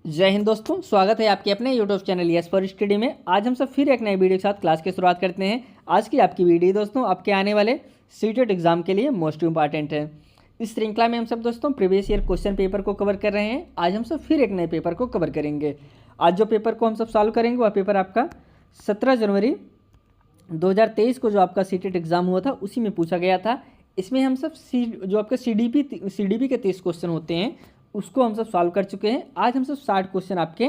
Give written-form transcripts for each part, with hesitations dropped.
जय हिंद दोस्तों, स्वागत है आपके अपने YouTube channel yes for study में। आज हम सब फिर एक नई वीडियो के साथ क्लास की शुरुआत करते हैं। आज की आपकी वीडियो दोस्तों आपके आने वाले सीटेट एग्जाम के लिए मोस्ट इंपॉर्टेंट है। इस श्रृंखला में हम सब दोस्तों प्रीवियस ईयर क्वेश्चन पेपर को कवर कर रहे हैं। आज हम सब फिर एक नए पेपर को कवर करेंगे। आज जो पेपर को हम सब सॉल्व करेंगे वह पेपर आपका 17 जनवरी 2023 को जो आपका सीटेट एग्जाम हुआ था उसी में पूछा गया था। इसमें हम सब जो आपका सी डी पी के 30 क्वेश्चन होते हैं उसको हम सब सॉल्व कर चुके हैं। आज हम सब 60 क्वेश्चन आपके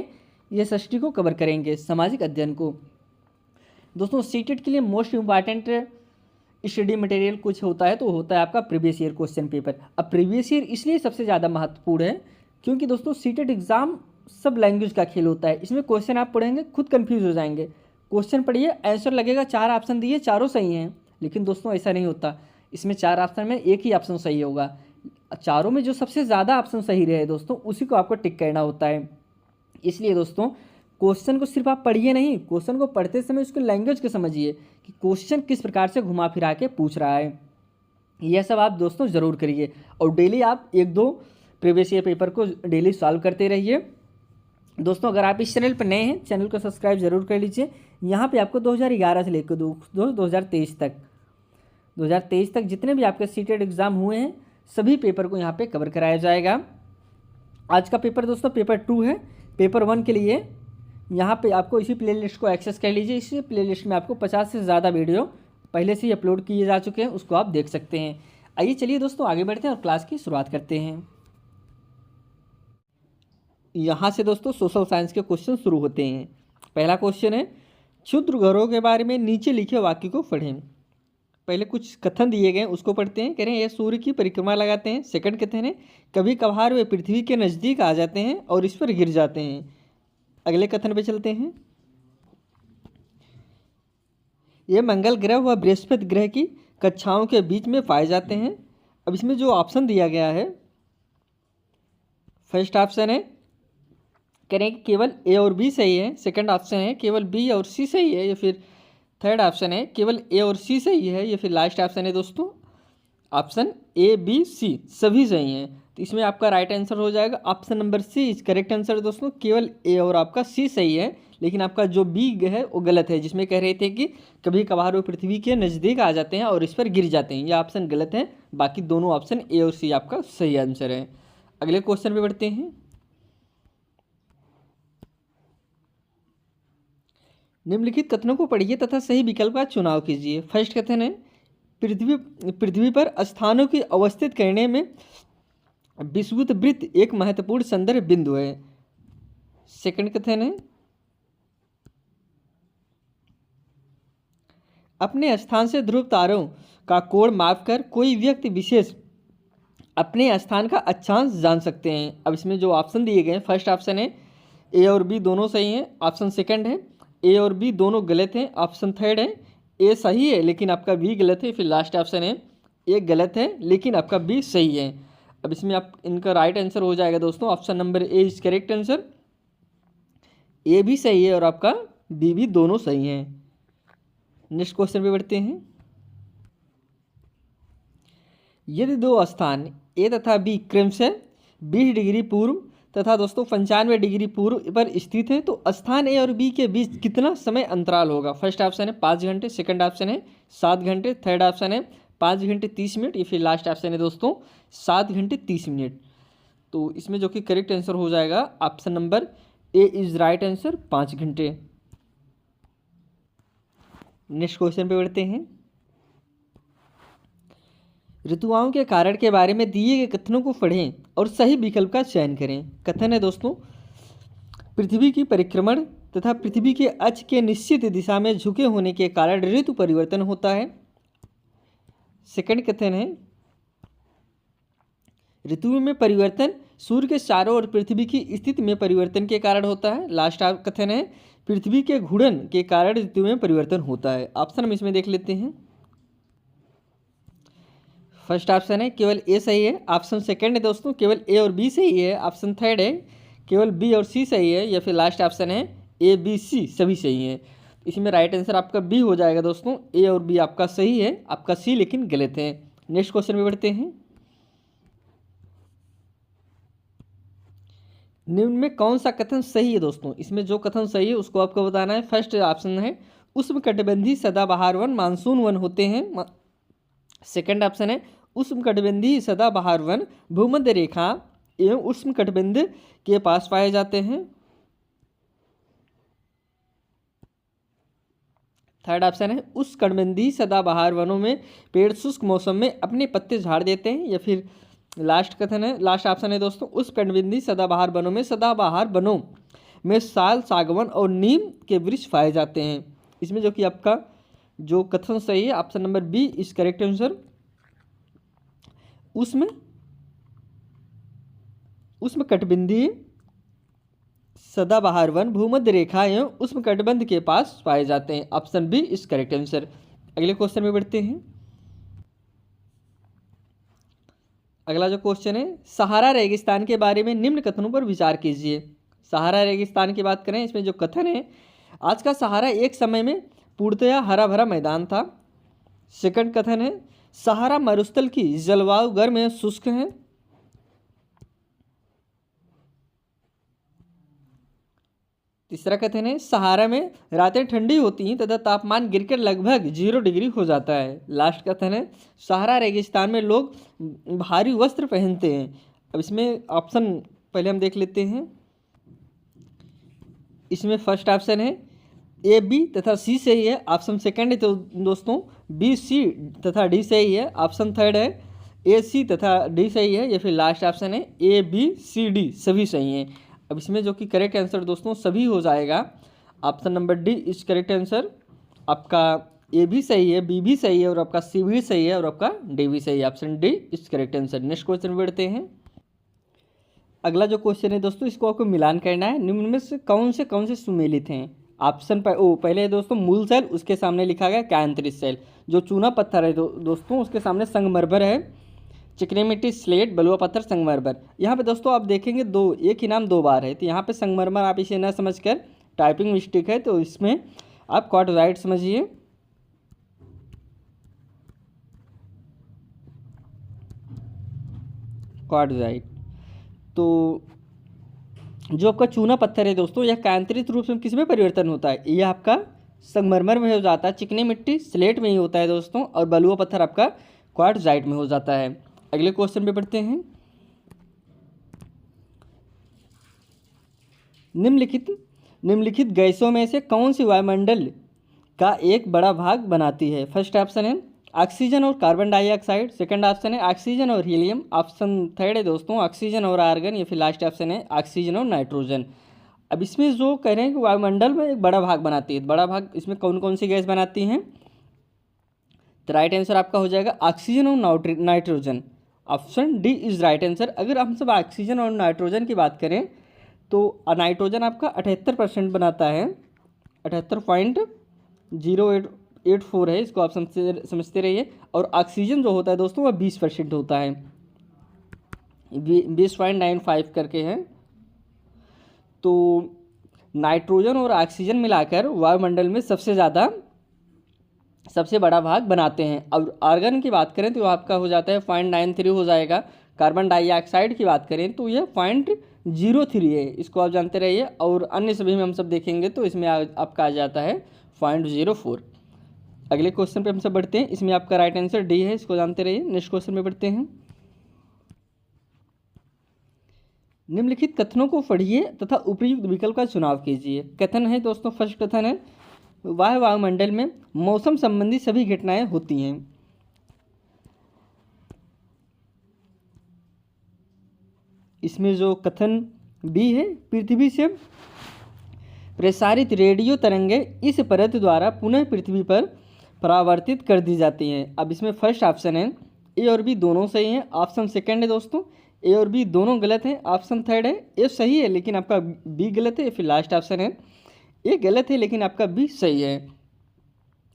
ये षष्ठी को कवर करेंगे, सामाजिक अध्ययन को। दोस्तों सीटेट के लिए मोस्ट इम्पॉर्टेंट स्टडी मटेरियल कुछ होता है तो होता है आपका प्रीवियस ईयर क्वेश्चन पेपर। अब प्रीवियस ईयर इसलिए सबसे ज़्यादा महत्वपूर्ण है क्योंकि दोस्तों सीटेट एग्जाम सब लैंग्वेज का खेल होता है। इसमें क्वेश्चन आप पढ़ेंगे खुद कन्फ्यूज हो जाएंगे। क्वेश्चन पढ़िए, आंसर लगेगा 4 ऑप्शन दिए, चारों सही हैं, लेकिन दोस्तों ऐसा नहीं होता। इसमें 4 ऑप्शन में एक ही ऑप्शन सही होगा। चारों में जो सबसे ज़्यादा ऑप्शन सही रहे दोस्तों उसी को आपको टिक करना होता है। इसलिए दोस्तों क्वेश्चन को सिर्फ आप पढ़िए नहीं, क्वेश्चन को पढ़ते समय उसके लैंग्वेज को समझिए कि क्वेश्चन किस प्रकार से घुमा फिरा के पूछ रहा है। यह सब आप दोस्तों ज़रूर करिए और डेली आप 1-2 प्रीवियस ईयर पेपर को डेली सॉल्व करते रहिए। दोस्तों अगर आप इस चैनल पर नए हैं, चैनल को सब्सक्राइब जरूर कर लीजिए। यहाँ पे आपको 2011 से लेकर 2023 तक जितने भी आपके सीटेट एग्ज़ाम हुए हैं सभी पेपर को यहाँ पे कवर कराया जाएगा। आज का पेपर दोस्तों पेपर 2 है। पेपर 1 के लिए यहाँ पे आपको इसी प्लेलिस्ट को एक्सेस कर लीजिए। इसी प्लेलिस्ट में आपको 50 से ज़्यादा वीडियो पहले से ही अपलोड किए जा चुके हैं, उसको आप देख सकते हैं। आइए चलिए दोस्तों आगे बढ़ते हैं और क्लास की शुरुआत करते हैं। यहाँ से दोस्तों सोशल साइंस के क्वेश्चन शुरू होते हैं। पहला क्वेश्चन है, क्षुद्र घरों के बारे में नीचे लिखे वाक्य को पढ़ें। पहले कुछ कथन दिए गए उसको पढ़ते हैं। कह रहे हैं ये सूर्य की परिक्रमा लगाते हैं। सेकंड कथन है, कभी कभार वे पृथ्वी के नज़दीक आ जाते हैं और इस पर गिर जाते हैं। अगले कथन पे चलते हैं, ये मंगल ग्रह व बृहस्पति ग्रह की कक्षाओं के बीच में पाए जाते हैं। अब इसमें जो ऑप्शन दिया गया है, फर्स्ट ऑप्शन है कह रहे हैं कि केवल ए और बी सही है। सेकंड ऑप्शन है केवल बी और सी सही है, या फिर थर्ड ऑप्शन है केवल ए और सी सही है, या फिर लास्ट ऑप्शन है दोस्तों ऑप्शन ए बी सी सभी सही हैं। तो इसमें आपका राइट आंसर हो जाएगा option number C is correct answer. दोस्तों केवल ए और आपका सी सही है, लेकिन आपका जो बी है वो गलत है, जिसमें कह रहे थे कि कभी कभार वो पृथ्वी के नज़दीक आ जाते हैं और इस पर गिर जाते हैं। यह ऑप्शन गलत है, बाकी दोनों ऑप्शन ए और सी आपका सही आंसर है। अगले क्वेश्चन पे बढ़ते हैं। निम्नलिखित कथनों को पढ़िए तथा सही विकल्प का चुनाव कीजिए। फर्स्ट कथन है, पृथ्वी पर स्थानों की अवस्थित करने में विषुवत वृत्त एक महत्वपूर्ण संदर्भ बिंदु है। सेकंड कथन है, अपने स्थान से ध्रुव तारों का कोण मापकर कोई व्यक्ति विशेष अपने स्थान का अक्षांश जान सकते हैं। अब इसमें जो ऑप्शन दिए गए हैं, फर्स्ट ऑप्शन है ए और बी दोनों सही हैं। ऑप्शन सेकंड है ए और बी दोनों गलत हैं। ऑप्शन थर्ड है ए सही है लेकिन आपका बी गलत है। फिर लास्ट ऑप्शन है ए गलत है लेकिन आपका बी सही है। अब इसमें आप इनका राइट आंसर हो जाएगा दोस्तों option number A is correct answer. A भी सही है और आपका बी भी दोनों सही हैं। नेक्स्ट क्वेश्चन पे बढ़ते हैं। यदि दो स्थान ए तथा बी क्रमशः 20 डिग्री पूर्व तथा दोस्तों 95 डिग्री पूर्व पर स्थित है तो स्थान ए और बी के बीच कितना समय अंतराल होगा। फर्स्ट ऑप्शन है 5 घंटे, सेकंड ऑप्शन है 7 घंटे, थर्ड ऑप्शन है 5 घंटे 30 मिनट, या फिर लास्ट ऑप्शन है दोस्तों 7 घंटे 30 मिनट। तो इसमें जो कि करेक्ट आंसर हो जाएगा option number A is right answer 5 घंटे। नेक्स्ट क्वेश्चन पे बढ़ते हैं। ऋतुओं के कारण के बारे में दिए गए कथनों को पढ़ें और सही विकल्प का चयन करें। कथन है दोस्तों, पृथ्वी की परिक्रमण तथा पृथ्वी के अक्ष के निश्चित दिशा में झुके होने के कारण ऋतु परिवर्तन होता है। सेकंड कथन है, ऋतु में परिवर्तन सूर्य के चारों ओर पृथ्वी की स्थिति में परिवर्तन के कारण होता है। लास्ट कथन है, पृथ्वी के घूर्णन के कारण ऋतु में परिवर्तन होता है। ऑप्शन हम इसमें देख लेते हैं। फर्स्ट ऑप्शन है केवल ए सही है। ऑप्शन सेकंड है दोस्तों केवल ए और बी सही है। ऑप्शन थर्ड है केवल बी और सी सही है, या फिर लास्ट ऑप्शन है ए बी सी सभी सही है। इसमें राइट आंसर आपका बी हो जाएगा दोस्तों। ए और बी आपका सही है, आपका सी लेकिन गलत है। नेक्स्ट क्वेश्चन में बढ़ते हैं। निम्न में कौन सा कथन सही है दोस्तों? इसमें जो कथन सही है उसको आपको बताना है। फर्स्ट ऑप्शन है उष्णकटिबंधीय सदाबहार वन मानसून वन होते हैं। सेकंड ऑप्शन है उष्णकटिबंधीय सदाबहार वन भूमध्य रेखा एवं उष्णकटिबंध के पास पाए जाते हैं। थर्ड ऑप्शन है उष्णकटिबंधीय सदाबहार वनों में पेड़ शुष्क मौसम में अपने पत्ते झाड़ देते हैं। या फिर लास्ट कथन है, लास्ट ऑप्शन है दोस्तों उष्णकटिबंधीय सदाबहार वनों में सदाबहार वनों में साल, सागवन और नीम के वृक्ष पाए जाते हैं। इसमें जो कि आपका जो कथन सही है option number B is correct answer. उष्णकटिबंधीय सदाबहार वन भूमध्य रेखा एवं उष्णकटिबंध के पास पाए जाते हैं। Option B is correct answer. अगले क्वेश्चन में बढ़ते हैं। अगला जो क्वेश्चन है सहारा रेगिस्तान के बारे में निम्न कथनों पर विचार कीजिए। सहारा रेगिस्तान की बात करें, इसमें जो कथन है आज का सहारा एक समय में पूर्णतया हरा भरा मैदान था। सेकंड कथन है सहारा मरुस्थल की जलवायु गर्म एवं शुष्क है। तीसरा कथन है सहारा में रातें ठंडी होती हैं तथा तापमान गिरकर लगभग 0 डिग्री हो जाता है। लास्ट कथन है सहारा रेगिस्तान में लोग भारी वस्त्र पहनते हैं। अब इसमें ऑप्शन पहले हम देख लेते हैं। इसमें फर्स्ट ऑप्शन है ए, बी तथा सी सही है। ऑप्शन सेकंड है तो दोस्तों बी, सी तथा डी सही है। ऑप्शन थर्ड है ए, सी तथा डी सही है। या फिर लास्ट ऑप्शन है ए, बी, सी, डी सभी सही हैं। अब इसमें जो कि करेक्ट आंसर दोस्तों सभी हो जाएगा। Option number D is correct answer. आपका ए भी सही है, बी भी सही है और आपका सी भी सही है और आपका डी भी सही है। Option D is correct answer. Next question में बढ़ते हैं। अगला जो क्वेश्चन है दोस्तों इसको आपको मिलान करना है। निम्न में से कौन से सुमेलित हैं? ऑप्शन पहले है दोस्तों मूल सेल, उसके सामने लिखा गया कैंथ्रिस सेल। जो चूना पत्थर है दोस्तों उसके सामने संगमरमर है। चिकनी मिट्टी, स्लेट, बलुआ पत्थर, संगमरमर। यहाँ पे दोस्तों आप देखेंगे एक ही नाम 2 बार है, तो यहाँ पे संगमरमर आप इसे न समझकर टाइपिंग मिस्टेक है, तो इसमें आप क्वार्टजाइट समझिए। क्वार्टजाइट तो जो आपका चूना पत्थर है दोस्तों यह कांतरित रूप से किस में परिवर्तन होता है? यह आपका संगमरमर में हो जाता है, चिकनी मिट्टी स्लेट में ही होता है दोस्तों, और बलुआ पत्थर आपका क्वार्टजाइट में हो जाता है। अगले क्वेश्चन पे बढ़ते हैं। निम्नलिखित गैसों में से कौन सी वायुमंडल का एक बड़ा भाग बनाती है? फर्स्ट ऑप्शन है ऑक्सीजन और कार्बन डाइऑक्साइड। सेकंड ऑप्शन है ऑक्सीजन और हीलियम। ऑप्शन थर्ड है दोस्तों ऑक्सीजन और आर्गन। या फिर लास्ट ऑप्शन है ऑक्सीजन और नाइट्रोजन। अब इसमें जो कह रहे हैं कि वायुमंडल में एक बड़ा भाग बनाती है, बड़ा भाग इसमें कौन कौन सी गैस बनाती हैं? तो राइट आंसर आपका हो जाएगा ऑक्सीजन और nitrogen. Option D is right answer. अगर हम सब ऑक्सीजन और नाइट्रोजन की बात करें तो नाइट्रोजन आपका 78% बनाता है, 78.0884 है, इसको आप समझते रहिए। और ऑक्सीजन जो होता है दोस्तों वह 20% होता है, 20.95 करके है। तो नाइट्रोजन और ऑक्सीजन मिलाकर वायुमंडल में सबसे बड़ा भाग बनाते हैं। और आर्गन की बात करें तो आपका हो जाता है 0.93 हो जाएगा। कार्बन डाइऑक्साइड की बात करें तो यह 0.03 है, इसको आप जानते रहिए। और अन्य सभी में हम सब देखेंगे तो इसमें आपका आ जाता है 0.04। अगले क्वेश्चन पे हम सब बढ़ते हैं। इसमें आपका राइट आंसर डी है, इसको जानते रहिए। नेक्स्ट क्वेश्चन में बढ़ते हैं। निम्नलिखित कथनों को पढ़िए तथा उपयुक्त विकल्प का चुनाव कीजिए। कथन है दोस्तों, फर्स्ट कथन है वायुमंडल में मौसम संबंधी सभी घटनाएं होती हैं। इसमें जो कथन बी है पृथ्वी से प्रसारित रेडियो तरंगें इस परत द्वारा पुनः पृथ्वी पर परावर्तित कर दी जाती हैं। अब इसमें फर्स्ट ऑप्शन है ए और बी दोनों सही हैं। ऑप्शन सेकंड है दोस्तों ए और बी दोनों गलत हैं। ऑप्शन थर्ड है ए सही है लेकिन आपका बी गलत है। फिर लास्ट ऑप्शन है ए गलत है लेकिन आपका बी सही है।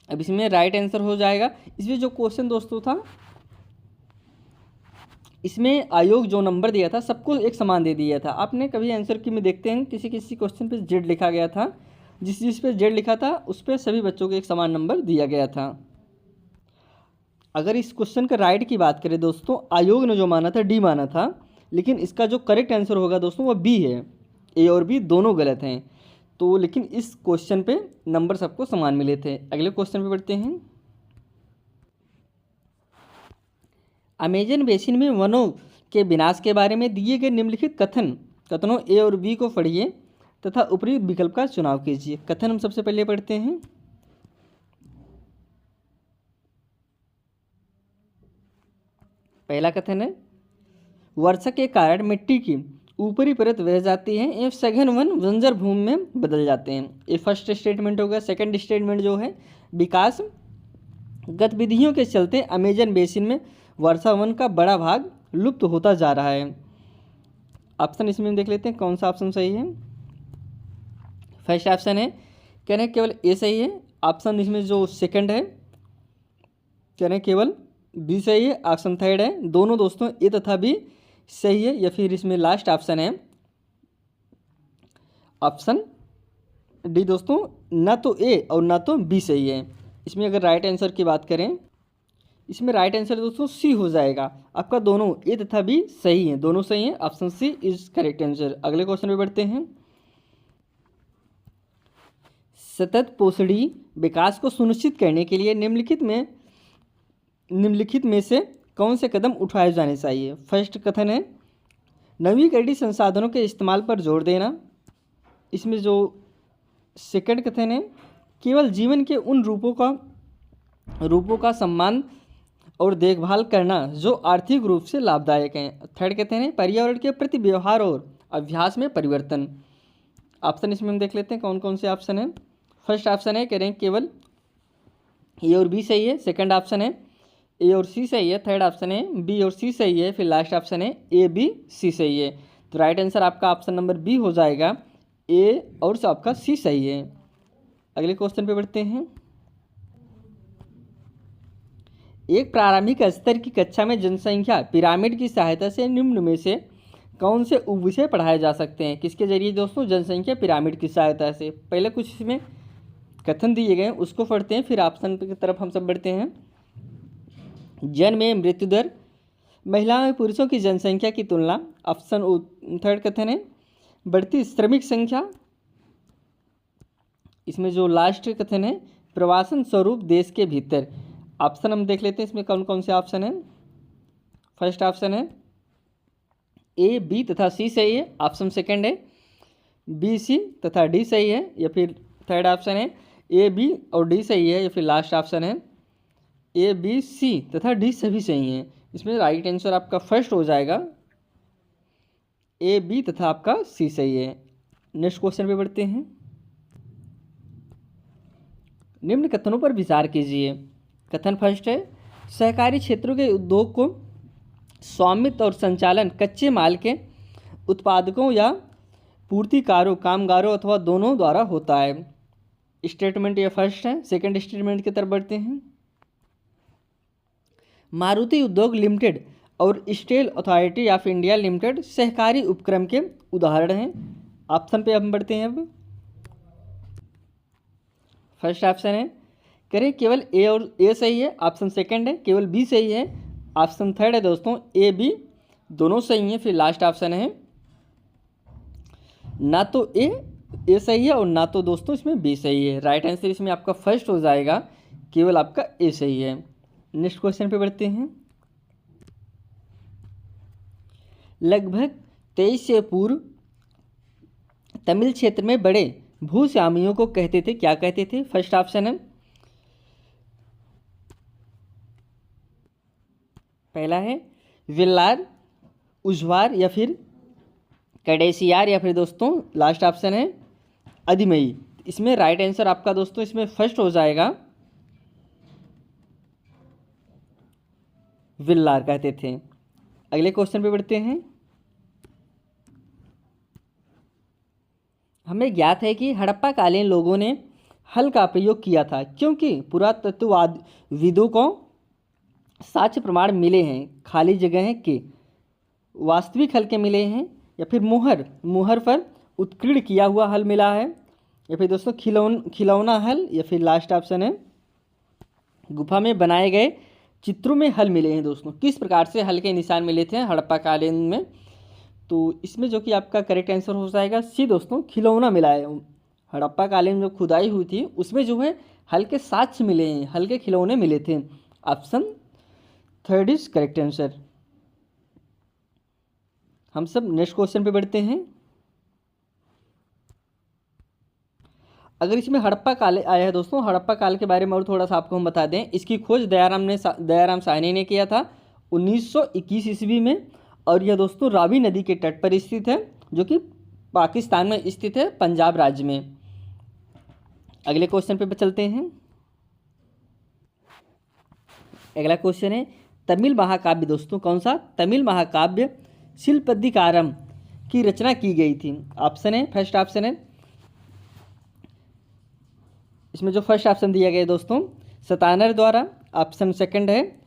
अब इसमें राइट आंसर हो जाएगा। इसमें जो क्वेश्चन दोस्तों था इसमें आयोग जो नंबर दिया था सबको एक समान दे दिया था। आपने कभी आंसर की में देखते हैं किसी क्वेश्चन पे जेड लिखा गया था, जिस पे जेड लिखा था उस पर सभी बच्चों को एक समान नंबर दिया गया था। अगर इस क्वेश्चन का राइट की बात करें दोस्तों, आयोग ने जो माना था डी माना था, लेकिन इसका जो करेक्ट आंसर होगा दोस्तों वो बी है। ए और बी दोनों गलत हैं। तो लेकिन इस क्वेश्चन पे नंबर सबको समान मिले थे। अगले क्वेश्चन पे बढ़ते हैं। अमेजन बेसिन में वनों के विनाश के बारे में दिए गए निम्नलिखित कथनों ए और बी को पढ़िए तथा उपयुक्त विकल्प का चुनाव कीजिए। कथन हम सबसे पहले पढ़ते हैं। पहला कथन है, वर्षा के कारण मिट्टी की ऊपरी परत बह जाती है एवं सघन वन बंजर भूमि में बदल जाते हैं। ये फर्स्ट स्टेटमेंट होगा। सेकंड स्टेटमेंट जो है, विकास गतिविधियों के चलते अमेजन बेसिन में वर्षा वन का बड़ा भाग लुप्त होता जा रहा है। ऑप्शन इसमें देख लेते हैं कौन सा ऑप्शन सही है। फर्स्ट ऑप्शन है, कह रहे हैं केवल ए सही है। ऑप्शन इसमें जो सेकंड है, कह रहे हैं केवल बी सही है। ऑप्शन थर्ड है, दोनों दोस्तों ए तथा बी सही है। या फिर इसमें लास्ट ऑप्शन है ऑप्शन डी दोस्तों, ना तो ए और ना तो बी सही है। इसमें अगर राइट आंसर की बात करें, इसमें राइट आंसर दोस्तों सी हो जाएगा। आपका दोनों ए तथा बी सही है, दोनों सही हैं। Option C is correct answer. अगले क्वेश्चन पे बढ़ते हैं। सतत पोषणी विकास को सुनिश्चित करने के लिए निम्नलिखित में से कौन से कदम उठाए जाने चाहिए। फर्स्ट कथन है, नवीकरणीय संसाधनों के इस्तेमाल पर जोर देना। इसमें जो सेकंड कथन है, केवल जीवन के उन रूपों का सम्मान और देखभाल करना जो आर्थिक रूप से लाभदायक हैं। थर्ड कथन है, पर्यावरण के प्रति व्यवहार और अभ्यास में परिवर्तन। ऑप्शन इसमें हम देख लेते हैं कौन कौन से ऑप्शन है। फर्स्ट ऑप्शन है, कह रहे हैं केवल ए और बी सही है। सेकंड ऑप्शन है ए और सी सही है। थर्ड ऑप्शन है बी और सी सही है। फिर लास्ट ऑप्शन है ए बी सी सही है। तो राइट आंसर आपका ऑप्शन नंबर बी हो जाएगा, ए और आपका सी सही है। अगले क्वेश्चन पे बढ़ते हैं। एक प्रारंभिक स्तर की कक्षा में जनसंख्या पिरामिड की सहायता से निम्न में से कौन से उपविषय पढ़ाए जा सकते हैं। किसके जरिए दोस्तों, जनसंख्या पिरामिड की सहायता से। पहले कुछ इसमें कथन दिए गए हैं उसको पढ़ते हैं, फिर ऑप्शन की तरफ हम सब बढ़ते हैं। जन्म में मृत्यु दर, महिलाओं और पुरुषों की जनसंख्या की तुलना। ऑप्शन थर्ड कथन है, बढ़ती श्रमिक संख्या। इसमें जो लास्ट कथन है, प्रवासन स्वरूप देश के भीतर। ऑप्शन हम देख लेते हैं इसमें कौन कौन से ऑप्शन है। फर्स्ट ऑप्शन है ए बी तथा सी सही है। ऑप्शन सेकंड है बी सी तथा डी सही है। या फिर थर्ड ऑप्शन है ए बी और डी सही है। या फिर लास्ट ऑप्शन है ए बी सी तथा डी सभी सही हैं। इसमें राइट आंसर आपका फर्स्ट हो जाएगा, ए बी तथा आपका सी सही है। नेक्स्ट क्वेश्चन पे बढ़ते हैं। निम्न कथनों पर विचार कीजिए। कथन फर्स्ट है, सहकारी क्षेत्रों के उद्योग को स्वामित्व और संचालन कच्चे माल के उत्पादकों या पूर्तिकारों, कामगारों अथवा दोनों द्वारा होता है। स्टेटमेंट ये फर्स्ट है। सेकंड स्टेटमेंट की तरफ बढ़ते हैं। मारुति उद्योग लिमिटेड और steel authority of India limited सहकारी उपक्रम के उदाहरण हैं। ऑप्शन पे हम बढ़ते हैं। अब फर्स्ट ऑप्शन है, करें केवल ए और ए सही है। ऑप्शन सेकंड है केवल बी सही है। ऑप्शन थर्ड है दोस्तों ए बी दोनों सही हैं। फिर लास्ट ऑप्शन है ना तो ए सही है और ना तो दोस्तों इसमें बी सही है। राइट आंसर इसमें आपका फर्स्ट हो जाएगा, केवल आपका ए सही है। नेक्स्ट क्वेश्चन पे बढ़ते हैं। लगभग 23 से पूर्व तमिल क्षेत्र में बड़े भूस्वामियों को कहते थे, क्या कहते थे। फर्स्ट ऑप्शन है, पहला है विल्लार, उज्वार या फिर कडेसियार। या फिर दोस्तों लास्ट ऑप्शन है अधिमई। इसमें राइट आंसर आपका दोस्तों इसमें फर्स्ट हो जाएगा, विल्लार कहते थे। अगले क्वेश्चन पे बढ़ते हैं। हमें ज्ञात है कि हड़प्पा कालीन लोगों ने हल का प्रयोग किया था क्योंकि पुरातत्वविदों को साक्ष्य प्रमाण मिले हैं। खाली जगह के वास्तविक हल के मिले हैं या फिर मुहर पर उत्कीर्ण किया हुआ हल मिला है या फिर दोस्तों खिलौना हल। या फिर लास्ट ऑप्शन है गुफा में बनाए गए चित्रों में हल मिले हैं। दोस्तों किस प्रकार से हल के निशान मिले थे हड़प्पा कालीन में, तो इसमें जो कि आपका करेक्ट आंसर हो जाएगा सी दोस्तों, खिलौना मिला है। हड़प्पा कालीन में जो खुदाई हुई थी उसमें जो है हल्के साक्ष्य मिले हैं, हल्के खिलौने मिले थे। Option third is correct answer. हम सब नेक्स्ट क्वेश्चन पे बढ़ते हैं। अगर इसमें हड़प्पा काल आया है दोस्तों, हड़प्पा काल के बारे में और थोड़ा सा आपको हम बता दें। इसकी खोज दयाराम साहनी ने किया था 1921 ईस्वी में, और यह दोस्तों रावी नदी के तट पर स्थित है, जो कि पाकिस्तान में स्थित है, पंजाब राज्य में। अगले क्वेश्चन पे चलते हैं। अगला क्वेश्चन है तमिल महाकाव्य दोस्तों, कौन सा तमिल महाकाव्य शिल्पदिकारम की रचना की गई थी। ऑप्शन है, फर्स्ट ऑप्शन है, इसमें जो फर्स्ट ऑप्शन दिया गया है दोस्तों सतानर द्वारा, ऑप्शन सेकंड है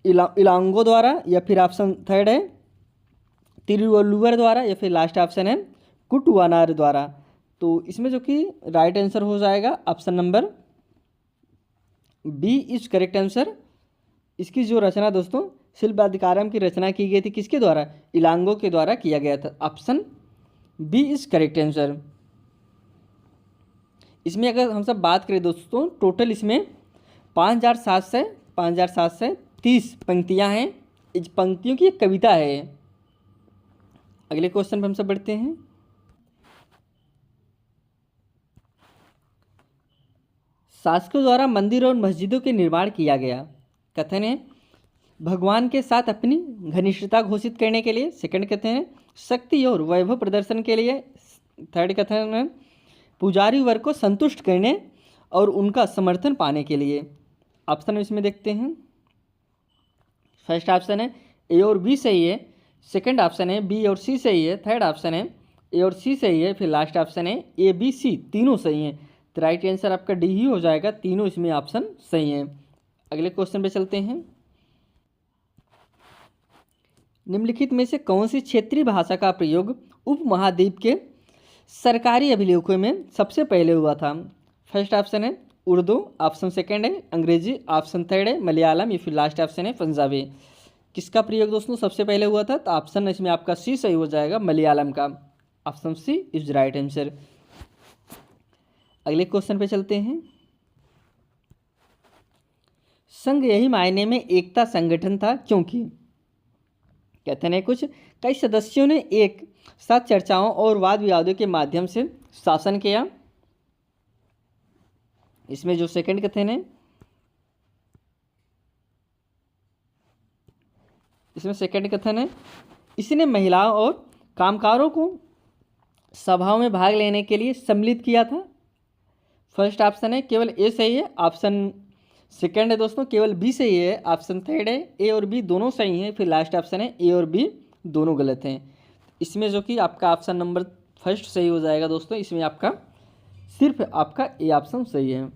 इलांगो द्वारा, या फिर ऑप्शन थर्ड है तिरुवल्लुवर द्वारा, या फिर लास्ट ऑप्शन है कुटुवानार द्वारा। तो इसमें जो कि राइट आंसर हो जाएगा option number B is correct answer. इसकी जो रचना दोस्तों शिल्पाधिकारम की रचना की गई थी किसके द्वारा, इलांगो के द्वारा किया गया था। Option B is correct answer. इसमें अगर हम सब बात करें दोस्तों, टोटल इसमें 5730 पंक्तियां हैं। इस पंक्तियों की एक कविता है। अगले क्वेश्चन पर हम सब बढ़ते हैं। शासकों द्वारा मंदिर और मस्जिदों के निर्माण किया गया। कथन है भगवान के साथ अपनी घनिष्ठता घोषित करने के लिए। सेकंड कथन है शक्ति और वैभव प्रदर्शन के लिए। थर्ड कथन है पुजारी वर्ग को संतुष्ट करने और उनका समर्थन पाने के लिए। ऑप्शन इसमें देखते हैं। फर्स्ट ऑप्शन है ए और बी सही है, सेकंड ऑप्शन है बी और सी सही है, थर्ड ऑप्शन है ए और सी सही है, फिर लास्ट ऑप्शन है ए बी सी तीनों सही हैं। तो राइट आंसर आपका डी ही हो जाएगा, तीनों इसमें ऑप्शन सही हैं। अगले क्वेश्चन पे चलते हैं। निम्नलिखित में से कौन सी क्षेत्रीय भाषा का प्रयोग उपमहाद्वीप के सरकारी अभिलेखों में सबसे पहले हुआ था। फर्स्ट ऑप्शन है उर्दू, ऑप्शन सेकंड है अंग्रेजी, ऑप्शन थर्ड है मलयालम, या फिर लास्ट ऑप्शन है पंजाबी। किसका प्रयोग दोस्तों सबसे पहले हुआ था, तो ऑप्शन इसमें आपका सी सही हो जाएगा, मलयालम का। Option C is right answer. अगले क्वेश्चन पे चलते हैं। संघ यही मायने में एकता संगठन था क्योंकि कहते हैं कुछ कई सदस्यों ने एक साथ चर्चाओं और वाद विवादों के माध्यम से शासन किया। इसमें जो सेकंड कथन है, इसमें सेकंड कथन है इसने महिलाओं और कामगारों को सभाओं में भाग लेने के लिए सम्मिलित किया था। फर्स्ट ऑप्शन है केवल ए सही है, ऑप्शन सेकंड है दोस्तों केवल बी सही है, ऑप्शन थर्ड है ए और बी दोनों सही हैं, फिर लास्ट ऑप्शन है ए और बी दोनों गलत हैं। इसमें जो कि आपका ऑप्शन नंबर फर्स्ट सही हो जाएगा दोस्तों। इसमें आपका सिर्फ आपका ए ऑप्शन सही है।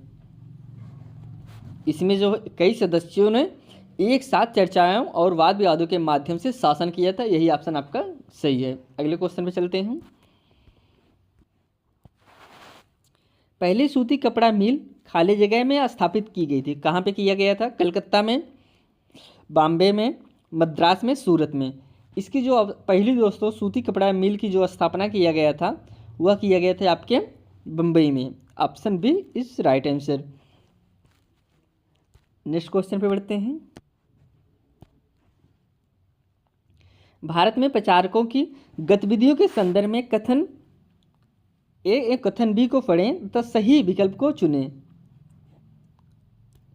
इसमें जो कई सदस्यों ने एक साथ चर्चाओं और वाद विवादों के माध्यम से शासन किया था, यही ऑप्शन आपका सही है। अगले क्वेश्चन पे चलते हैं। पहली सूती कपड़ा मिल खाली जगह में स्थापित की गई थी। कहाँ पे किया गया था, कलकत्ता में, बॉम्बे में, मद्रास में, सूरत में। इसकी जो पहली दोस्तों सूती कपड़ा मिल की जो स्थापना किया गया था वह किया गया था आपके बम्बई में। Option B is right answer. Next question पे बढ़ते हैं। भारत में प्रचारकों की गतिविधियों के संदर्भ में कथन ए कथन बी को पढ़ें तथा सही विकल्प को चुनें।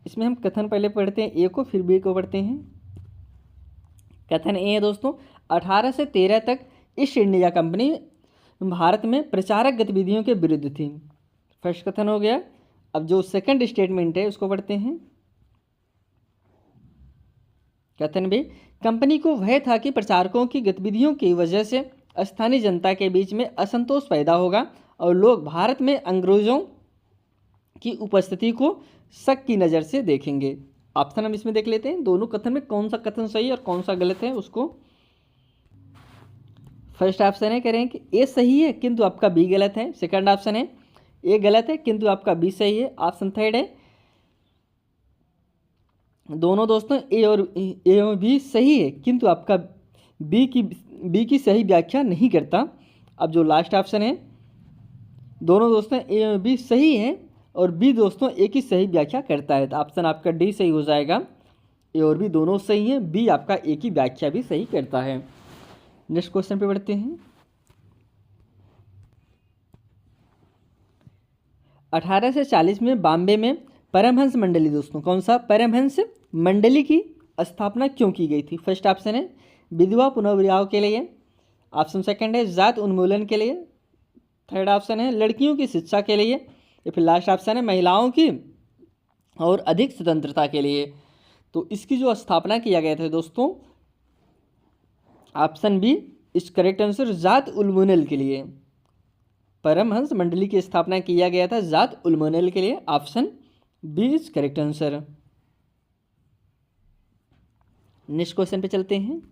इसमें हम कथन पहले पढ़ते हैं ए को, फिर बी को पढ़ते हैं। कथन ए है दोस्तों 18 से 13 तक ईस्ट इंडिया कंपनी भारत में प्रचारक गतिविधियों के विरुद्ध थी। फर्स्ट कथन हो गया। अब जो सेकंड स्टेटमेंट है उसको पढ़ते हैं। कथन बी कंपनी को भय था कि प्रचारकों की गतिविधियों की वजह से स्थानीय जनता के बीच में असंतोष पैदा होगा और लोग भारत में अंग्रेजों की उपस्थिति को शक की नज़र से देखेंगे। ऑप्शन हम इसमें देख लेते हैं, दोनों कथन में कौन सा कथन सही है और कौन सा गलत है उसको। फर्स्ट ऑप्शन है कह रहे हैं कि ए सही है किंतु आपका बी गलत है। सेकंड ऑप्शन है ए गलत है किंतु आपका बी सही है। ऑप्शन थर्ड है दोनों दोस्तों ए और बी सही है किंतु आपका बी की बी की सही व्याख्या नहीं करता। अब जो लास्ट ऑप्शन है, दोनों दोस्तों ए और बी सही हैं और बी दोस्तों ए की सही व्याख्या करता है, तो ऑप्शन आपका डी सही हो जाएगा। ए और बी दोनों सही हैं, बी आपका ए की व्याख्या भी सही करता है। नेक्स्ट क्वेश्चन पे बढ़ते हैं। 1840 में बॉम्बे में परमहंस मंडली, दोस्तों कौन सा परमहंस मंडली की स्थापना क्यों की गई थी? फर्स्ट ऑप्शन है विधवा पुनर्विवाह के लिए, ऑप्शन सेकंड है जात उन्मूलन के लिए, थर्ड ऑप्शन है लड़कियों की शिक्षा के लिए, या फिर लास्ट ऑप्शन है महिलाओं की और अधिक स्वतंत्रता के लिए। तो इसकी जो स्थापना किया गया था दोस्तों, ऑप्शन बी इस करेक्ट आंसर जात उन्मूलन के लिए, परमहंस मंडली की स्थापना किया गया था जात उन्मूलन के लिए, option B is correct answer. Next question पे चलते हैं।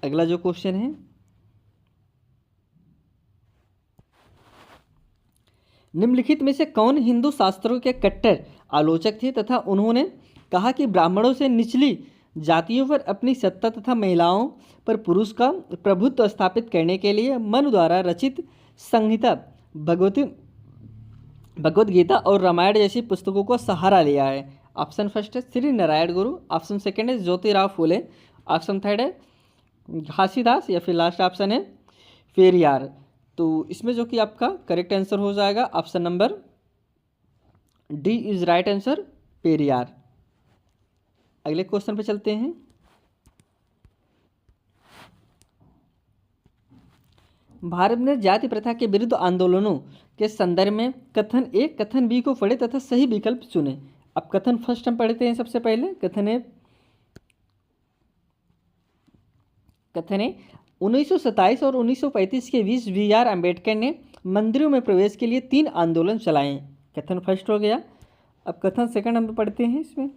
अगला जो क्वेश्चन है, निम्नलिखित में से कौन हिंदू शास्त्रों के कट्टर आलोचक थे तथा उन्होंने कहा कि ब्राह्मणों से निचली जातियों पर अपनी सत्ता तथा महिलाओं पर पुरुष का प्रभुत्व स्थापित करने के लिए मनु द्वारा रचित संहिता भगवत गीता और रामायण जैसी पुस्तकों को सहारा लिया है? ऑप्शन फर्स्ट है श्री नारायण गुरु, ऑप्शन सेकंड है ज्योतिराव फूले, ऑप्शन थर्ड है घासीदास, या फिर लास्ट ऑप्शन है पेरियार। तो इसमें जो कि आपका करेक्ट आंसर हो जाएगा option number D is right answer, Periyar. अगले क्वेश्चन पे चलते हैं। भारत में जाति प्रथा के विरुद्ध आंदोलनों के संदर्भ में कथन ए कथन बी को पढ़े तथा सही विकल्प चुने। अब कथन फर्स्ट हम पढ़ते हैं। सबसे पहले कथन ए 1927 और 1935 के बीच बी.आर. अम्बेडकर ने मंदिरों में प्रवेश के लिए 3 आंदोलन चलाए। कथन फर्स्ट हो गया। अब कथन सेकंड हम पढ़ते हैं। इसमें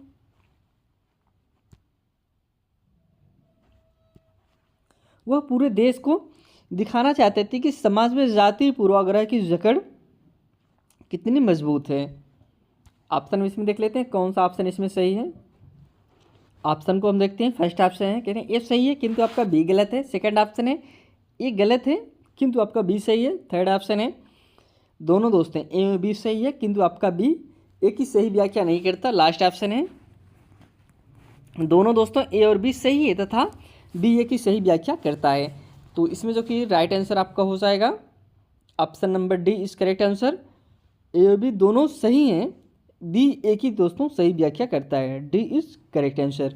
वह पूरे देश को दिखाना चाहते थे कि समाज में जाति पूर्वाग्रह की जकड़ कितनी मजबूत है। ऑप्शन इसमें देख लेते हैं कौन सा ऑप्शन इसमें सही है। ऑप्शन को हम देखते हैं। फर्स्ट ऑप्शन है, कहते हैं ए सही है किंतु आपका बी गलत है। सेकंड ऑप्शन है ए गलत है किंतु आपका बी सही है। थर्ड ऑप्शन है दोनों दोस्त हैं ए और बी सही है किंतु आपका बी ए की सही व्याख्या नहीं करता। लास्ट ऑप्शन है दोनों दोस्तों ए और बी सही है तथा बी ए की सही व्याख्या करता है। तो इसमें जो कि राइट आंसर आपका हो जाएगा option number D is correct answer. A और बी दोनों सही हैं, बी ए की दोस्तों सही व्याख्या करता है। D is correct answer.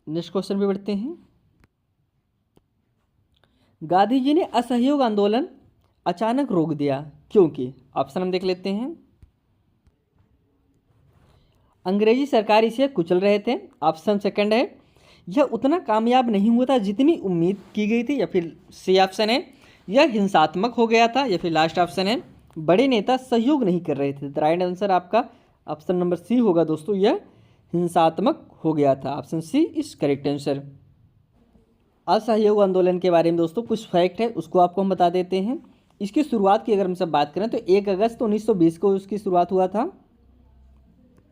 Next question पे बढ़ते हैं। गांधी जी ने असहयोग आंदोलन अचानक रोक दिया क्योंकि? ऑप्शन हम देख लेते हैं। अंग्रेजी सरकार इसे कुचल रहे थे। ऑप्शन सेकंड है यह उतना कामयाब नहीं हुआ था जितनी उम्मीद की गई थी। या फिर सी ऑप्शन है यह हिंसात्मक हो गया था। या फिर लास्ट ऑप्शन है बड़े नेता सहयोग नहीं कर रहे थे। तो राइट आंसर आपका ऑप्शन नंबर सी होगा दोस्तों, यह हिंसात्मक हो गया था। Option C is correct answer. असहयोग आंदोलन के बारे में दोस्तों कुछ फैक्ट है उसको आपको हम बता देते हैं। इसकी शुरुआत की अगर हम सब बात करें तो 1 अगस्त 1920 को उसकी शुरुआत हुआ था।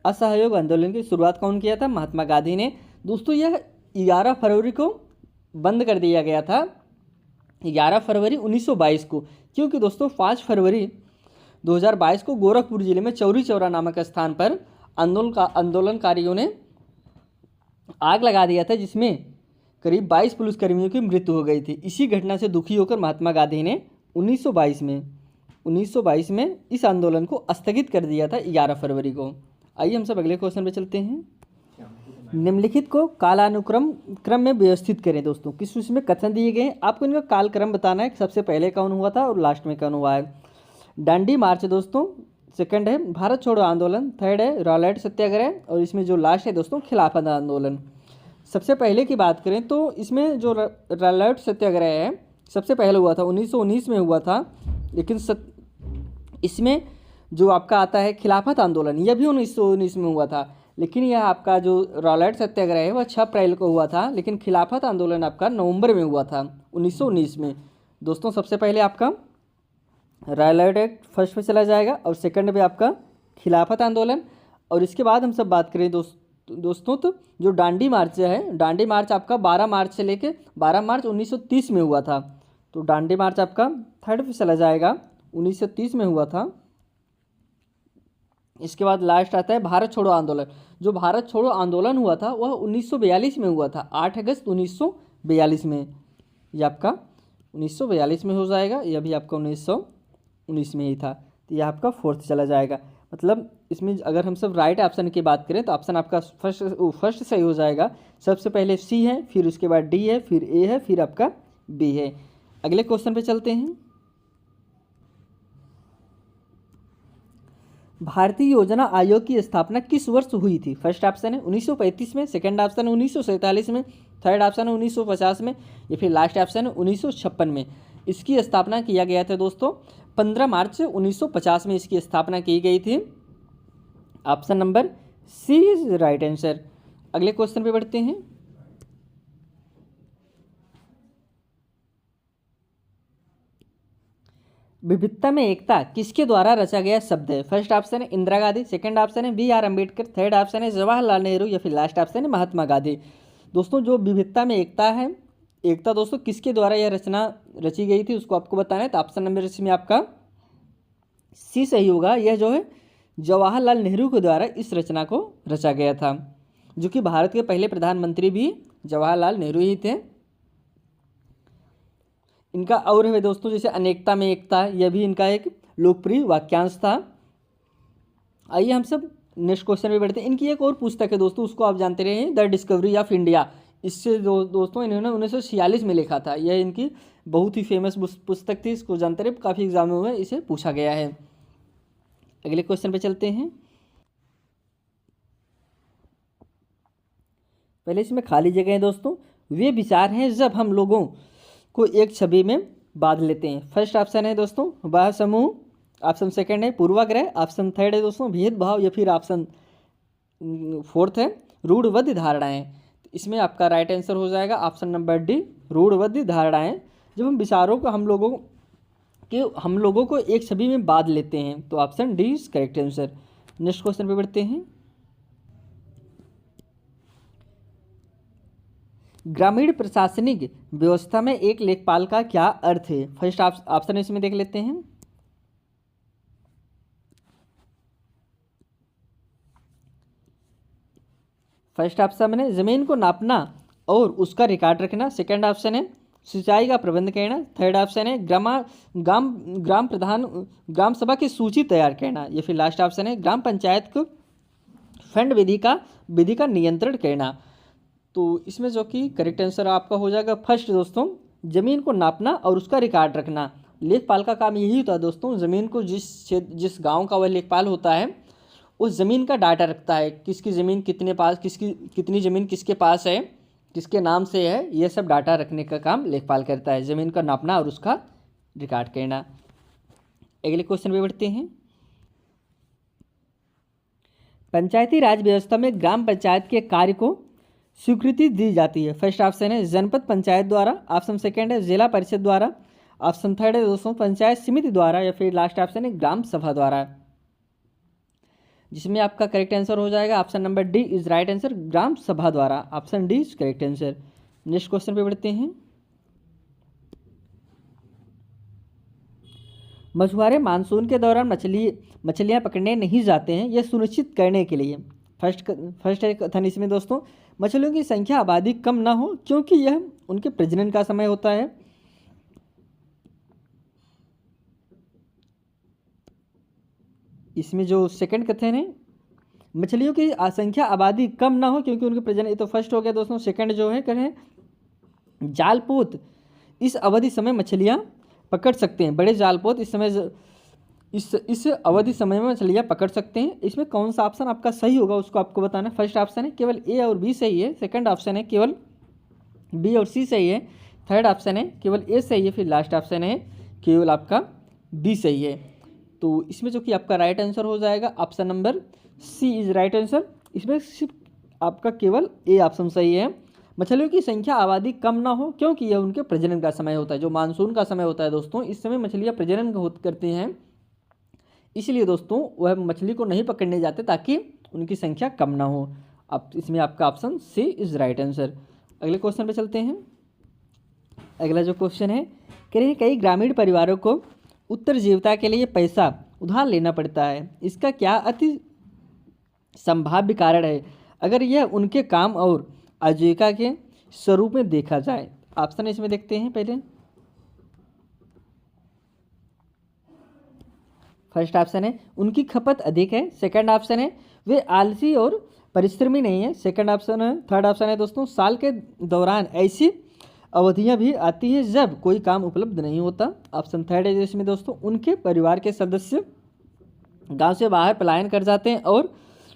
असहयोग आंदोलन की शुरुआत कौन किया था? महात्मा गांधी ने। दोस्तों यह 11 फरवरी को बंद कर दिया गया था, 11 फरवरी 1922 को, क्योंकि दोस्तों 5 फरवरी 2022 को गोरखपुर जिले में चौरी चौरा नामक स्थान पर आंदोलनकारियों ने आग लगा दिया था जिसमें करीब 22 पुलिसकर्मियों की मृत्यु हो गई थी। इसी घटना से दुखी होकर महात्मा गांधी ने 1922 में इस आंदोलन को स्थगित कर दिया था 11 फरवरी को। आइए हम सब अगले क्वेश्चन पे चलते हैं। निम्नलिखित को क्रम में व्यवस्थित करें। दोस्तों किस उसमें कथन दिए गए हैं, आपको इनका कालक्रम बताना है। सबसे पहले कौन हुआ था और लास्ट में कौन हुआ है। डांडी मार्च दोस्तों, सेकंड है भारत छोड़ो आंदोलन, थर्ड है रॉलेट सत्याग्रह और इसमें जो लास्ट है दोस्तों खिलाफत आंदोलन। सबसे पहले की बात करें तो इसमें जो रॉलेट सत्याग्रह है सबसे पहले हुआ था 1919 में हुआ था। लेकिन इसमें जो आपका आता है खिलाफत आंदोलन, यह भी 1919 में हुआ था। लेकिन यह आपका जो रॉलेट सत्याग्रह है वह 6 अप्रैल को हुआ था। लेकिन खिलाफत आंदोलन आपका नवंबर में हुआ था 1919 में। दोस्तों सबसे पहले आपका रॉलेट फर्स्ट पे चला जाएगा और सेकंड पे आपका खिलाफत आंदोलन। और इसके बाद हम सब बात करें तो दोस्तों तो जो दांडी मार्च है, दांडी मार्च आपका 12 मार्च से लेके 12 मार्च 1930 में हुआ था। तो दांडी मार्च आपका थर्ड पे चला जाएगा, 1930 में हुआ था। इसके बाद लास्ट आता है भारत छोड़ो आंदोलन। जो भारत छोड़ो आंदोलन हुआ था वह 1942 में हुआ था, 8 अगस्त 1942 में। ये आपका 1942 में हो जाएगा, यह भी आपका 1919 में ही था। तो यह आपका फोर्थ चला जाएगा। मतलब इसमें अगर हम सब राइट ऑप्शन की बात करें तो ऑप्शन आपका फर्स्ट सही हो जाएगा। सबसे पहले सी है, फिर उसके बाद डी है, फिर ए है, फिर आपका बी है। अगले क्वेश्चन पे चलते हैं। भारतीय योजना आयोग की स्थापना किस वर्ष हुई थी? फर्स्ट ऑप्शन है 1935 में, सेकंड ऑप्शन है 1947 में, थर्ड ऑप्शन है 1950 में, या फिर लास्ट ऑप्शन है 1956 में। इसकी स्थापना किया गया था दोस्तों 15 मार्च 1950 में इसकी स्थापना की गई थी। Option number C is right answer. अगले क्वेश्चन पे बढ़ते हैं। विविधता में एकता किसके द्वारा रचा गया शब्द है? फर्स्ट ऑप्शन है इंदिरा गांधी, सेकंड ऑप्शन है B R Ambedkar, third option है जवाहरलाल नेहरू, या फिर लास्ट ऑप्शन है महात्मा गांधी। दोस्तों जो विविधता में एकता है, एकता दोस्तों किसके द्वारा यह रचना रची गई थी उसको आपको बताना है। तो ऑप्शन नंबर इसमें आपका सी सही होगा। यह जो है जवाहरलाल नेहरू के द्वारा इस रचना को रचा गया था, जो कि भारत के पहले प्रधानमंत्री भी जवाहरलाल नेहरू ही थे। इनका और है दोस्तों जैसे अनेकता में एकता, यह भी इनका एक लोकप्रिय वाक्यांश था। आइए हम सब नेक्स्ट क्वेश्चन पे बढ़ते हैं। इनकी एक और पुस्तक है दोस्तों, उसको आप जानते रहे, द डिस्कवरी ऑफ इंडिया। इससे दोस्तों इन्होंने 1946 में लिखा था। यह इनकी बहुत ही फेमस पुस्तक थी, इसको जानते रहे, काफ़ी एग्जामों में इसे पूछा गया है। अगले क्वेश्चन पे चलते हैं। पहले इसमें खाली जगह है दोस्तों। वे विचार हैं जब हम लोगों को एक छवि में बांध लेते हैं। फर्स्ट ऑप्शन है दोस्तों वह समूह, ऑप्शन सेकंड है पूर्वाग्रह, ऑप्शन थर्ड है दोस्तों भेदभाव, या फिर ऑप्शन फोर्थ है रूढ़िबद्ध धारणाएं। इसमें आपका राइट आंसर हो जाएगा ऑप्शन नंबर डी रूढ़िबद्ध धारणाएं। जब हम विचारों को हम लोगों को एक छवि में बांध लेते हैं, तो option D is correct answer. Next question पे बढ़ते हैं। ग्रामीण प्रशासनिक व्यवस्था में एक लेखपाल का क्या अर्थ है? फर्स्ट ऑप्शन इसमें देख लेते हैं। फर्स्ट ऑप्शन है जमीन को नापना और उसका रिकॉर्ड रखना, सेकंड ऑप्शन है सिंचाई का प्रबंध करना, थर्ड ऑप्शन है ग्राम सभा की सूची तैयार करना, या फिर लास्ट ऑप्शन है ग्राम पंचायत को फंड विधि का नियंत्रण करना। तो इसमें जो कि करेक्ट आंसर आपका हो जाएगा फर्स्ट दोस्तों, ज़मीन को नापना और उसका रिकॉर्ड रखना। लेखपाल का काम यही होता है दोस्तों, ज़मीन को जिस गांव का वह लेखपाल होता है उस ज़मीन का डाटा रखता है, किसकी ज़मीन कितनी ज़मीन किसके पास है, किसके नाम से है, ये सब डाटा रखने का काम लेखपाल करता है, ज़मीन का नापना और उसका रिकॉर्ड करना। अगले क्वेश्चन पे बढ़ते हैं। पंचायती राज व्यवस्था में ग्राम पंचायत के कार्य को स्वीकृति दी जाती है। फर्स्ट ऑप्शन है जनपद पंचायत द्वारा, ऑप्शन सेकंड है जिला परिषद द्वारा, ऑप्शन थर्ड है दोस्तों पंचायत समिति द्वारा, या फिर लास्ट ऑप्शन है ग्राम सभा द्वारा। जिसमें आपका करेक्ट आंसर हो जाएगा option number D is right answer, gram sabha द्वारा। Option D is correct answer. Next question पे बढ़ते हैं। मछुआरे मानसून के दौरान मछलियां पकड़ने नहीं जाते हैं, यह सुनिश्चित करने के लिए। फर्स्ट है कथन इसमें दोस्तों मछलियों की संख्या आबादी कम ना हो, क्योंकि यह उनके प्रजनन का समय होता है। इसमें जो सेकंड कथन है मछलियों की संख्या आबादी कम ना हो क्योंकि उनके प्रजनन, ये तो फर्स्ट हो गया दोस्तों। सेकंड जो है कहें जालपोत इस अवधि समय मछलियां पकड़ सकते हैं, बड़े जालपोत इस अवधि समय में मछलियां पकड़ सकते हैं। इसमें कौन सा ऑप्शन आपका सही होगा उसको आपको बताना है। फर्स्ट ऑप्शन है केवल ए और बी सही है, सेकंड ऑप्शन है केवल बी और सी सही है, थर्ड ऑप्शन है केवल ए सही है, फिर लास्ट ऑप्शन है केवल आपका बी सही है। तो इसमें जो कि आपका राइट आंसर हो जाएगा option number C is right answer. इसमें सिर्फ आपका केवल ए ऑप्शन सही है। मछलियों की संख्या आबादी कम ना हो क्योंकि यह उनके प्रजनन का समय होता है, जो मानसून का समय होता है दोस्तों, इस समय मछलियाँ प्रजनन करती हैं, इसलिए दोस्तों वह मछली को नहीं पकड़ने जाते ताकि उनकी संख्या कम ना हो। आप इसमें आपका option C is right answer. अगले क्वेश्चन पे चलते हैं। अगला जो क्वेश्चन है, कह रहे हैं कई ग्रामीण परिवारों को उत्तरजीविता के लिए पैसा उधार लेना पड़ता है, इसका क्या अति संभाव्य कारण है अगर यह उनके काम और आजीविका के स्वरूप में देखा जाए। ऑप्शन इसमें देखते हैं पहले। फर्स्ट ऑप्शन है उनकी खपत अधिक है। सेकंड ऑप्शन है वे आलसी और परिश्रमी नहीं है। सेकंड ऑप्शन है, थर्ड ऑप्शन है दोस्तों, साल के दौरान ऐसी अवधियां भी आती हैं जब कोई काम उपलब्ध नहीं होता। ऑप्शन थर्ड है जिसमें दोस्तों उनके परिवार के सदस्य गांव से बाहर पलायन कर जाते हैं और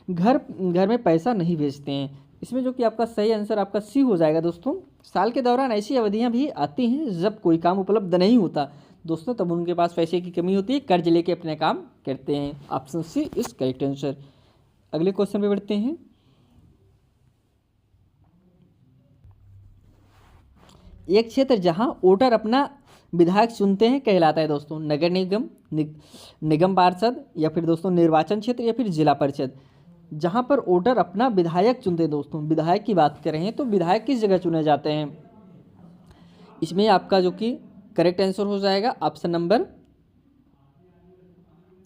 घर में पैसा नहीं भेजते हैं। इसमें जो कि आपका सही आंसर आपका सी हो जाएगा दोस्तों। साल के दौरान ऐसी अवधियां भी आती हैं जब कोई काम उपलब्ध नहीं होता दोस्तों, तब उनके पास पैसे की कमी होती है, कर्ज लेके अपने काम करते हैं। Option C is correct answer. अगले क्वेश्चन पे बढ़ते हैं। एक क्षेत्र जहां वोटर अपना विधायक चुनते हैं कहलाता है दोस्तों नगर निगम, निगम पार्षद, या फिर दोस्तों निर्वाचन क्षेत्र, या फिर जिला परिषद। जहां पर वोटर अपना विधायक चुनते हैं दोस्तों, विधायक की बात कर रहे हैं तो विधायक किस जगह चुने जाते हैं, इसमें आपका जो कि करेक्ट आंसर हो जाएगा option number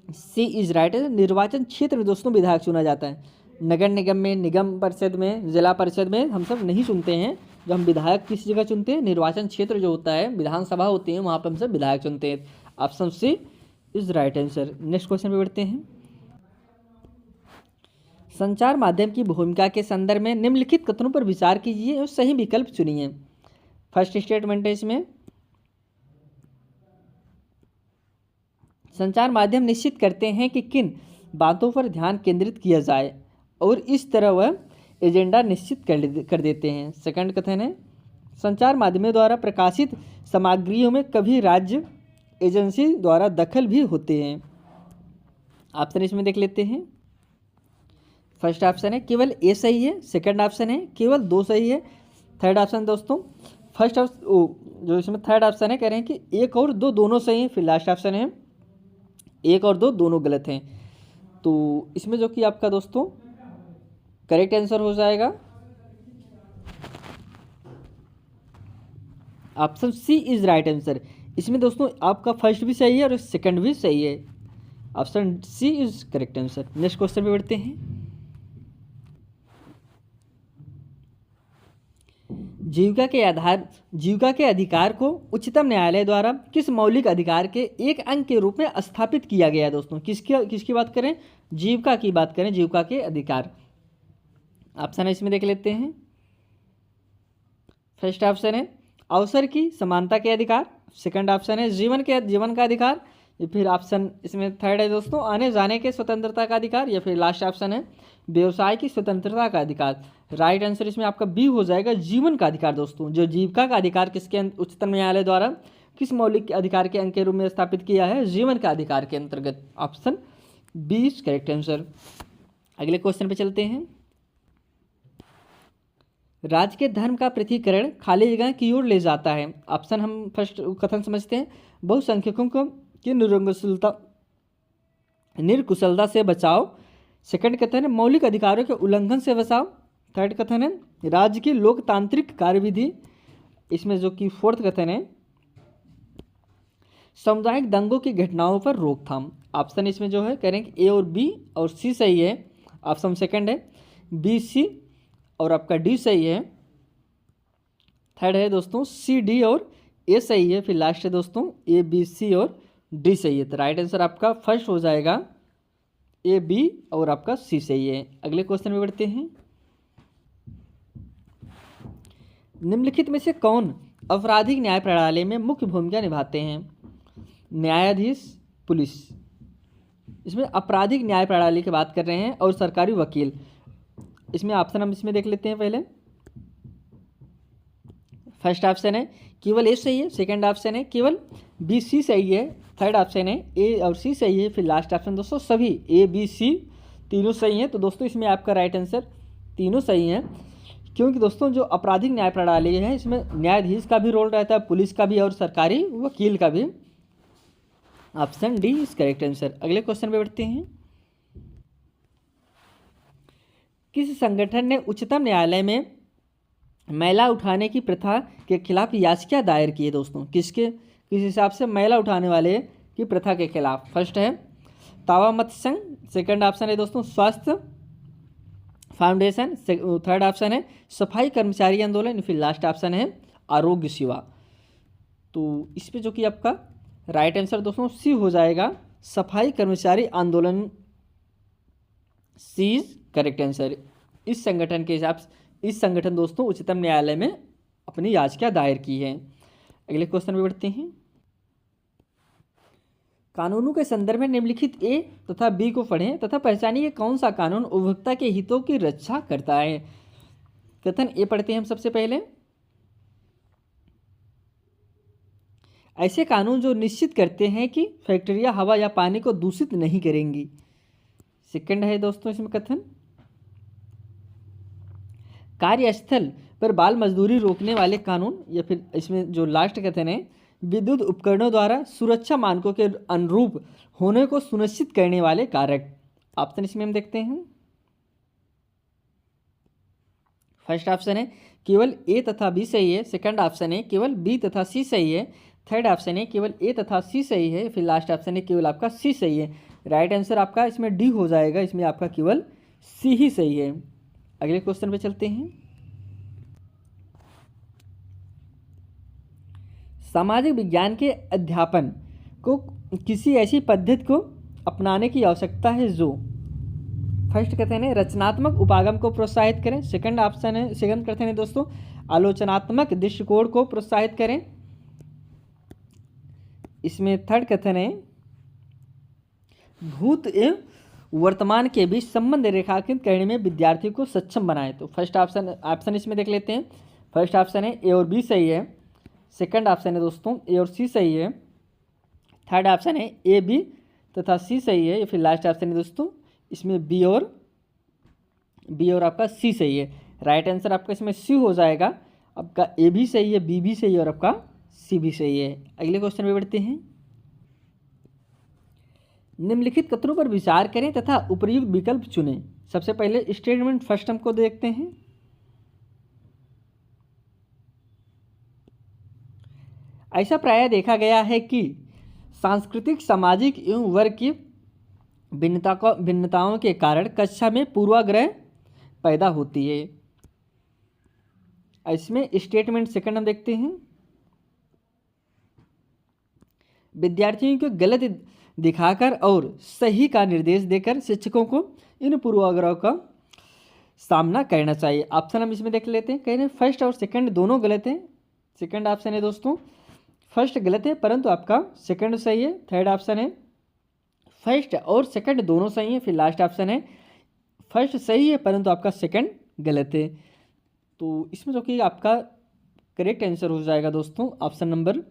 C is right. निर्वाचन क्षेत्र में दोस्तों विधायक चुना जाता है। नगर निगम में, निगम परिषद में, जिला परिषद में हम सब नहीं चुनते हैं। जो हम विधायक किस जगह चुनते हैं, निर्वाचन क्षेत्र जो होता है, विधानसभा होती है, वहाँ पर हम सब विधायक चुनते हैं। Option C is right answer. Next question पे बढ़ते हैं। संचार माध्यम की भूमिका के संदर्भ में निम्नलिखित कथनों पर विचार कीजिए और सही विकल्प चुनिए। फर्स्ट स्टेटमेंट है इसमें, संचार माध्यम निश्चित करते हैं कि किन बातों पर ध्यान केंद्रित किया जाए और इस तरह वह एजेंडा निश्चित कर देते हैं। सेकंड कथन है, संचार माध्यमों द्वारा प्रकाशित सामग्रियों में कभी राज्य एजेंसी द्वारा दखल भी होते हैं। ऑप्शन इसमें देख लेते हैं। फर्स्ट ऑप्शन है केवल ए सही है। सेकंड ऑप्शन है केवल दो सही है। थर्ड ऑप्शन दोस्तों, फर्स्ट जो इसमें थर्ड ऑप्शन है कह रहे हैं कि एक और दो दोनों सही हैं। फिर लास्ट ऑप्शन है एक और दो दोनों गलत हैं। तो इसमें जो कि आपका दोस्तों करेक्ट आंसर हो जाएगा option C is right answer. इसमें दोस्तों आपका फर्स्ट भी सही है और सेकंड भी सही है। Option C is correct answer. Next question पे बढ़ते हैं। जीविका के अधिकार को उच्चतम न्यायालय द्वारा किस मौलिक अधिकार के एक अंग के रूप में स्थापित किया गया है दोस्तों। किसकी बात करें, जीविका की बात करें, जीविका के अधिकार। ऑप्शन है इसमें देख लेते हैं। फर्स्ट ऑप्शन है अवसर की समानता के अधिकार। सेकंड ऑप्शन है जीवन का अधिकार। या फिर ऑप्शन इसमें थर्ड है दोस्तों आने जाने के स्वतंत्रता का अधिकार। या फिर लास्ट ऑप्शन है व्यवसाय की स्वतंत्रता का अधिकार। राइट आंसर इसमें आपका बी हो जाएगा, जीवन का अधिकार दोस्तों। जो जीविका का अधिकार किसके उच्चतम न्यायालय द्वारा किस मौलिक अधिकार के अंग के रूप में स्थापित किया है, जीवन का अधिकार के अंतर्गत। Option B is correct answer. अगले क्वेश्चन पे चलते हैं। राज्य के धर्म का पृथकीकरण खाली जगह की ओर ले जाता है। ऑप्शन हम फर्स्ट कथन समझते हैं, बहुसंख्यकों को की निरकुशलता से बचाव। सेकंड कथन है मौलिक अधिकारों के उल्लंघन से बचाव। थर्ड कथन है राज्य की लोकतांत्रिक कार्यविधि। इसमें जो कि फोर्थ कथन है सामुदायिक दंगों की घटनाओं पर रोकथाम। ऑप्शन इसमें जो है कह रहे हैं कि ए और बी और सी सही है। ऑप्शन सेकंड है बी सी और आपका डी सही है। थर्ड है दोस्तों सी डी और ए सही है। फिर लास्ट है दोस्तों ए बी सी और डी सही है। तो राइट आंसर आपका फर्स्ट हो जाएगा ए बी और आपका सी सही है। अगले क्वेश्चन में बढ़ते हैं। निम्नलिखित में से कौन आपराधिक न्याय प्रणाली में मुख्य भूमिका निभाते हैं। न्यायाधीश, पुलिस। इसमें आपराधिक न्याय प्रणाली की बात कर रहे हैं और सरकारी वकील। इसमें ऑप्शन हम इसमें देख लेते हैं पहले। फर्स्ट ऑप्शन है केवल ए सही है। सेकंड ऑप्शन है केवल बी सी सही है। थर्ड ऑप्शन है ए और सी सही है। फिर लास्ट ऑप्शन दोस्तों सभी ए बी सी तीनों सही हैं। तो दोस्तों इसमें आपका राइट आंसर तीनों सही हैं, क्योंकि दोस्तों जो आपराधिक न्याय प्रणाली है इसमें न्यायाधीश का भी रोल रहता है, पुलिस का भी और सरकारी वकील का भी। Option D is correct answer. अगले क्वेश्चन पे बढ़ते हैं। किस संगठन ने उच्चतम न्यायालय में मैला उठाने की प्रथा के खिलाफ याचिका दायर की है दोस्तों? किस हिसाब से मैला उठाने वाले की प्रथा के खिलाफ? फर्स्ट है तावा मत संघ, सेकंड ऑप्शन है दोस्तों स्वास्थ्य फाउंडेशन, थर्ड ऑप्शन है सफाई कर्मचारी आंदोलन, फिर लास्ट ऑप्शन है आरोग्य सेवा। तो इस पे जो कि आपका राइट आंसर दोस्तों सी हो जाएगा, सफाई कर्मचारी आंदोलन। सी इज करेक्ट आंसर। इस संगठन के हिसाब से इस संगठन दोस्तों उच्चतम न्यायालय में अपनी याचिका दायर की है। अगले क्वेश्चन में बढ़ते हैं। कानूनों के संदर्भ में निम्नलिखित ए तथा बी को पढ़ें तथा पहचानिए कौन सा कानून उपभोक्ता के हितों की रक्षा करता है। कथन ए पढ़ते हैं हम सबसे पहले। ऐसे कानून जो निश्चित करते हैं कि फैक्ट्रियां हवा या पानी को दूषित नहीं करेंगी। सेकंड है दोस्तों इसमें कथन, कार्यस्थल पर बाल मजदूरी रोकने वाले कानून, या फिर इसमें जो लास्ट कथन है विद्युत उपकरणों द्वारा सुरक्षा मानकों के अनुरूप होने को सुनिश्चित करने वाले कारक। ऑप्शन इसमें हम देखते हैं। फर्स्ट ऑप्शन है केवल ए तथा बी सही है, सेकंड ऑप्शन है केवल बी तथा सी सही है, थर्ड ऑप्शन है केवल ए तथा सी सही है, फिर लास्ट ऑप्शन है केवल आपका सी सही है। राइट आंसर आपका इसमें डी हो जाएगा, इसमें आपका केवल सी ही सही है। अगले क्वेश्चन पे चलते हैं। सामाजिक विज्ञान के अध्यापन को किसी ऐसी पद्धति को अपनाने की आवश्यकता है जो, फर्स्ट कथन है रचनात्मक उपागम को प्रोत्साहित करें, सेकंड ऑप्शन है सेकंड कथन है दोस्तों आलोचनात्मक दृष्टिकोण को प्रोत्साहित करें, इसमें थर्ड कथन है भूत एवं वर्तमान के बीच संबंध रेखांकित करने में विद्यार्थी को सक्षम बनाए। तो फर्स्ट ऑप्शन इसमें देख लेते हैं। फर्स्ट ऑप्शन है ए और बी सही है, सेकंड ऑप्शन है दोस्तों ए और सी सही है, थर्ड ऑप्शन है ए बी तथा सी सही है, या फिर लास्ट ऑप्शन है दोस्तों इसमें बी और आपका सी सही है। राइट आंसर आपका इसमें सी हो जाएगा, आपका ए भी सही है, बी भी सही है और आपका सी भी सही है। अगले क्वेश्चन में बढ़ते हैं। निम्नलिखित कथनों पर विचार करें तथा उपयुक्त विकल्प चुनें। सबसे पहले स्टेटमेंट फर्स्ट हमको देखते हैं। ऐसा प्रायः देखा गया है कि सांस्कृतिक सामाजिक एवं वर्ग की भिन्नताओं के कारण कक्षा में पूर्वाग्रह पैदा होती है। इसमें स्टेटमेंट सेकंड हम देखते हैं। विद्यार्थियों को गलत दिखाकर और सही का निर्देश देकर शिक्षकों को इन पूर्वाग्रहों का सामना करना चाहिए। ऑप्शन हम इसमें देख लेते हैं। कह रहे हैं फर्स्ट और सेकंड दोनों गलत हैं। सेकंड ऑप्शन है दोस्तों फर्स्ट गलत है परंतु आपका सेकंड सही है। थर्ड ऑप्शन है फर्स्ट और सेकंड दोनों सही है। फिर लास्ट ऑप्शन है फर्स्ट सही है परंतु आपका सेकंड गलत है। तो इसमें जो कि आपका करेक्ट आंसर हो जाएगा दोस्तों option number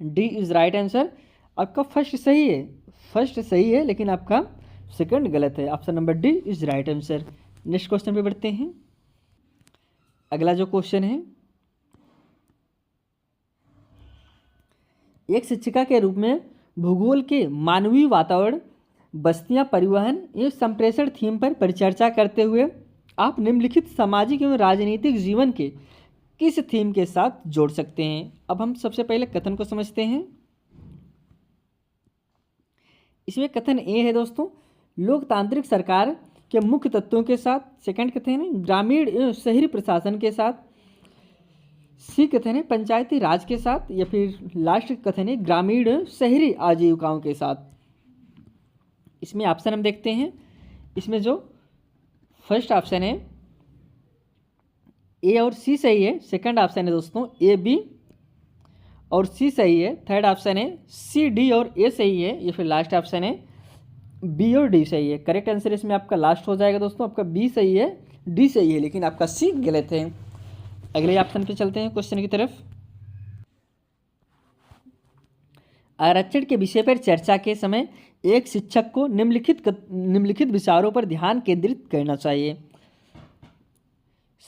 D is right answer. आपका फर्स्ट सही है लेकिन आपका सेकंड गलत है। Option number D is right answer. Next question पे बढ़ते हैं। अगला जो क्वेश्चन है, एक शिक्षिका के रूप में भूगोल के मानवीय वातावरण बस्तियां परिवहन एवं संप्रेषण थीम पर परिचर्चा करते हुए आप निम्नलिखित सामाजिक एवं राजनीतिक जीवन के किस थीम के साथ जोड़ सकते हैं। अब हम सबसे पहले कथन को समझते हैं। इसमें कथन ए है दोस्तों लोकतांत्रिक सरकार के मुख्य तत्वों के साथ। सेकंड कथन है ग्रामीण एवं शहरी प्रशासन के साथ। सी कथन है पंचायती राज के साथ, या फिर लास्ट कथन है ग्रामीण एवं शहरी आजीविकाओं के साथ। इसमें ऑप्शन हम देखते हैं। इसमें जो फर्स्ट ऑप्शन है ए और सी सही है। सेकंड ऑप्शन है दोस्तों ए बी और सी सही है। थर्ड ऑप्शन है सी डी और ए सही है, या फिर लास्ट ऑप्शन है बी और डी सही है। करेक्ट आंसर इसमें आपका लास्ट हो जाएगा दोस्तों, आपका बी सही है डी सही है लेकिन आपका सी गलत है। अगले ऑप्शन पे चलते हैं क्वेश्चन की तरफ। आरक्षण के विषय पर चर्चा के समय एक शिक्षक को निम्नलिखित विचारों पर ध्यान केंद्रित करना चाहिए।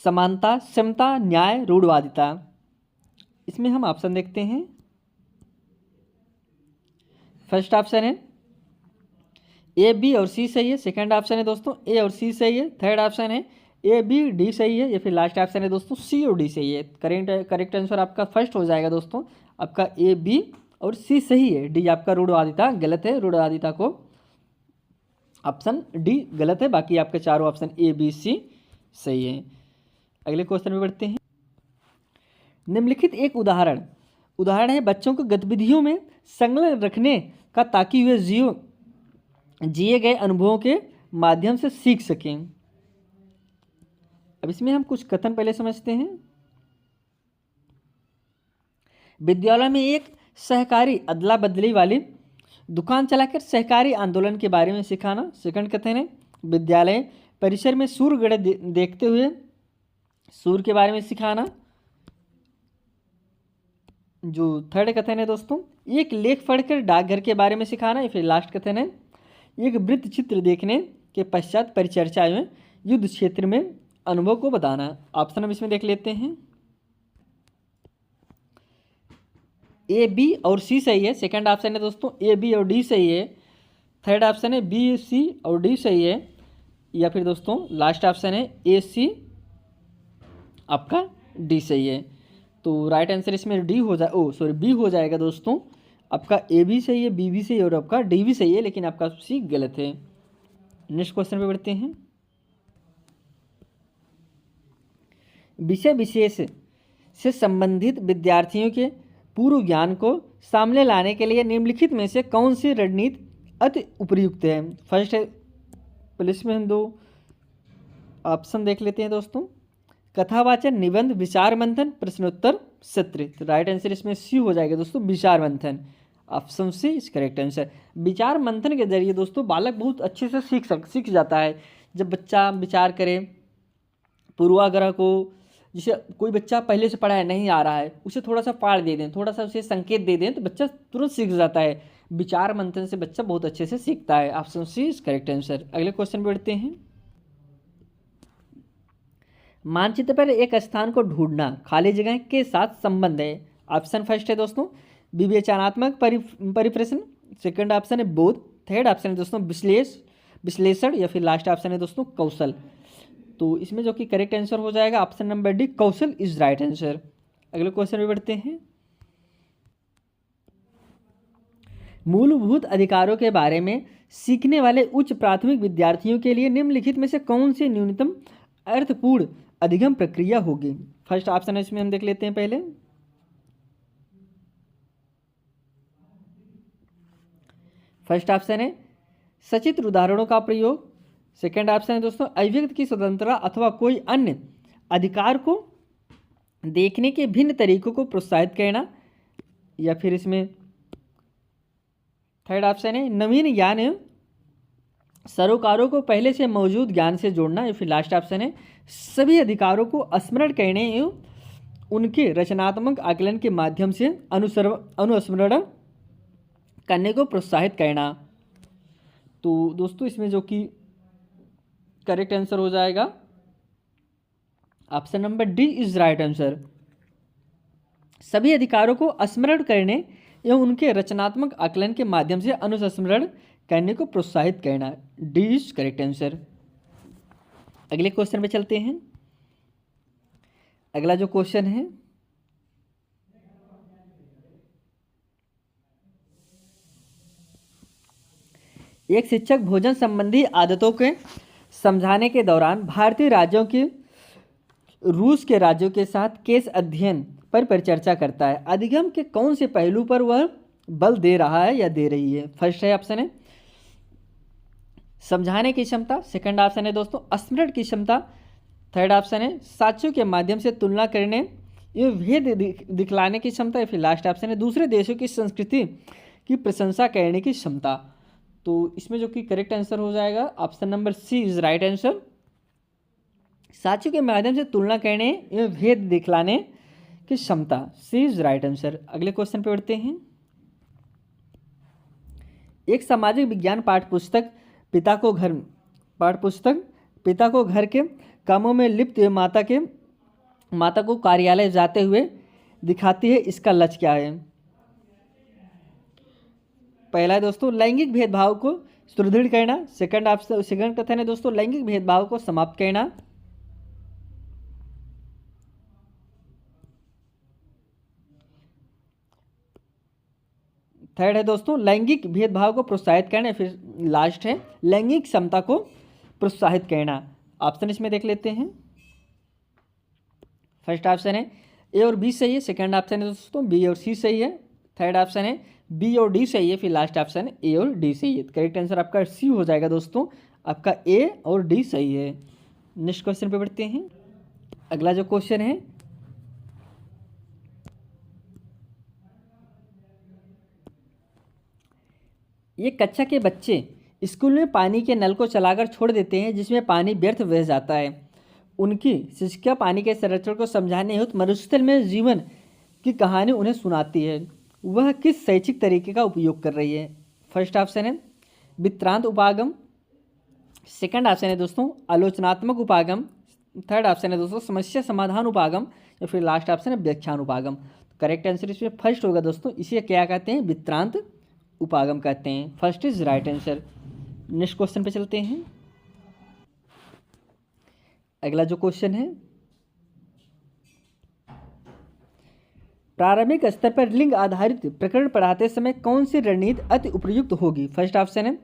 समानता, समता, न्याय, रूढ़वादिता। इसमें हम ऑप्शन देखते हैं। फर्स्ट ऑप्शन है ए बी और सी सही है, सेकंड ऑप्शन है दोस्तों ए और सी सही है, थर्ड ऑप्शन है ए बी डी सही है, या फिर लास्ट ऑप्शन है दोस्तों सी और डी सही है। करेक्ट आंसर आपका फर्स्ट हो जाएगा दोस्तों, आपका ए बी और सी सही है, डी आपका रूढ़वादिता गलत है, रूढ़वादिता को ऑप्शन डी गलत है, बाकी आपके चारों ऑप्शन ए बी सी सही है। अगले क्वेश्चन में बढ़ते हैं। निम्नलिखित एक उदाहरण है बच्चों को गतिविधियों में संलग्न रखने का, ताकि वे जिए गए अनुभवों के माध्यम से सीख सकें। अब इसमें हम कुछ कथन पहले समझते हैं। विद्यालय में एक सहकारी अदला बदली वाली दुकान चलाकर सहकारी आंदोलन के बारे में सिखाना। सेकंड कथन है विद्यालय परिसर में सूर्यग्रहण देखते हुए सूर्य के बारे में सिखाना। जो थर्ड कथन है दोस्तों एक लेख पढ़कर डाकघर के बारे में सिखाना। या फिर लास्ट कथन है एक वृत्त चित्र देखने के पश्चात परिचर्चा एवं युद्ध क्षेत्र में अनुभव को बताना। ऑप्शन हम इसमें देख लेते हैं। ए बी और सी सही है, सेकंड ऑप्शन है दोस्तों ए बी और डी सही है, थर्ड ऑप्शन है बी सी और डी सही है, या फिर दोस्तों लास्ट ऑप्शन है ए सी आपका डी सही है। तो राइट आंसर इसमें डी हो जाए बी हो जाएगा दोस्तों, आपका ए भी सही है, बी भी सही है और आपका डी भी सही है, लेकिन आपका सी गलत है। नेक्स्ट क्वेश्चन पे बढ़ते हैं। विषय विशेष से संबंधित विद्यार्थियों के पूर्व ज्ञान को सामने लाने के लिए निम्नलिखित में से कौन सी रणनीति अति उपयुक्त है। फर्स्ट है, पुलिस में हम दो ऑप्शन देख लेते हैं दोस्तों। कथावाचन, निबंध, विचार मंथन, प्रश्नोत्तर सत्र। तो राइट आंसर इसमें सी हो जाएगा दोस्तों, विचार मंथन। Option C is correct answer. विचार मंथन के जरिए दोस्तों बालक बहुत अच्छे से सीख जाता है। जब बच्चा विचार करे पूर्वाग्रह को, जैसे कोई बच्चा पहले से पढ़ा है नहीं आ रहा है, उसे थोड़ा सा पाठ दे दें, थोड़ा सा उसे संकेत दे दें, तो बच्चा तुरंत सीख जाता है। विचार मंथन से बच्चा बहुत अच्छे से सीखता है। Option C is correct answer. अगले क्वेश्चन पे बढ़ते हैं। मानचित्र पर एक स्थान को ढूंढना खाली जगह के साथ संबंध है। ऑप्शन फर्स्ट है दोस्तों विवेचनात्मक परिप्रश्न, सेकंड ऑप्शन है बोध, थर्ड ऑप्शन है दोस्तों विश्लेषण, या फिर लास्ट ऑप्शन है दोस्तों कौशल। तो इसमें जो कि करेक्ट आंसर हो जाएगा option number D, Kaushal is right answer. अगले क्वेश्चन में बढ़ते हैं। मूलभूत अधिकारों के बारे में सीखने वाले उच्च प्राथमिक विद्यार्थियों के लिए निम्नलिखित में से कौन सी न्यूनतम अर्थपूर्ण अधिगम प्रक्रिया होगी। फर्स्ट ऑप्शन है, इसमें हम देख लेते हैं पहले। फर्स्ट ऑप्शन है सचित्र उदाहरणों का प्रयोग, सेकंड ऑप्शन है दोस्तों अभिव्यक्ति की स्वतंत्रता अथवा कोई अन्य अधिकार को देखने के भिन्न तरीकों को प्रोत्साहित करना, या फिर इसमें थर्ड ऑप्शन है नवीन ज्ञान एवं सरोकारों को पहले से मौजूद ज्ञान से जोड़ना, या फिर लास्ट ऑप्शन है सभी अधिकारों को स्मरण करने एवं उनके रचनात्मक आकलन के माध्यम से अनुस्मरण करने को प्रोत्साहित करना। तो दोस्तों इसमें जो कि करेक्ट आंसर हो जाएगा option number D is right answer. सभी अधिकारों को स्मरण करने एवं उनके रचनात्मक आकलन के माध्यम से अनुस्मरण करने को प्रोत्साहित करना, डी इज करेक्ट आंसर। अगले क्वेश्चन पे चलते हैं। अगला जो क्वेश्चन है, एक शिक्षक भोजन संबंधी आदतों के समझाने के दौरान भारतीय राज्यों के रूस के राज्यों के साथ केस अध्ययन पर परिचर्चा करता है। अधिगम के कौन से पहलू पर वह बल दे रहा है या दे रही है। फर्स्ट है ऑप्शन है समझाने की क्षमता, सेकंड ऑप्शन है दोस्तों स्मरण की क्षमता, थर्ड ऑप्शन है साक्ष्यों के माध्यम से तुलना करने ये भेद दिखलाने की क्षमता, या फिर लास्ट ऑप्शन है दूसरे देशों की संस्कृति की प्रशंसा करने की क्षमता। तो इसमें जो कि करेक्ट आंसर हो जाएगा option number C is right answer. साक्ष्यों के माध्यम से तुलना करने या भेद दिखलाने की क्षमता, सी इज राइट आंसर। अगले क्वेश्चन पे बढ़ते हैं। एक सामाजिक विज्ञान पाठ्यपुस्तक पिता को घर के कामों में लिप्त माता को कार्यालय जाते हुए दिखाती है। इसका लक्ष्य क्या है। पहला है दोस्तों लैंगिक भेदभाव को सुदृढ़ करना। सेकंड कथन है दोस्तों लैंगिक भेदभाव को समाप्त करना। थर्ड है दोस्तों लैंगिक भेदभाव को प्रोत्साहित करना। फिर लास्ट है लैंगिक समता को प्रोत्साहित करना। ऑप्शन इसमें देख लेते हैं। फर्स्ट ऑप्शन है ए और बी सही है। सेकंड ऑप्शन है दोस्तों बी और सी सही है। थर्ड ऑप्शन है बी और डी सही है। फिर लास्ट ऑप्शन है ए और डी सही है। करेक्ट आंसर आपका सी हो जाएगा दोस्तों, आपका ए और डी सही है। नेक्स्ट क्वेश्चन पे बढ़ते हैं। अगला जो क्वेश्चन है ये कक्षा के बच्चे स्कूल में पानी के नल को चलाकर छोड़ देते हैं जिसमें पानी व्यर्थ बह जाता है। उनकी शिक्षिका पानी के संरक्षण को समझाने हेतु मरुस्थल में जीवन की कहानी उन्हें सुनाती है। वह किस शैक्षिक तरीके का उपयोग कर रही है? फर्स्ट ऑप्शन है वित्रांत उपागम। सेकंड ऑप्शन है दोस्तों आलोचनात्मक उपागम। थर्ड ऑप्शन है दोस्तों समस्या समाधान उपागम। या फिर लास्ट ऑप्शन है व्याख्यान उपागम। करेक्ट आंसर इसमें फर्स्ट होगा दोस्तों, इसे क्या कहते हैं? वित्रांत उपागम कहते हैं। First is right answer. Next question पे चलते हैं। अगला जो क्वेश्चन है प्रारंभिक स्तर पर लिंग आधारित प्रकरण पढ़ाते समय कौन सी रणनीति अति उपयुक्त होगी? फर्स्ट ऑप्शन है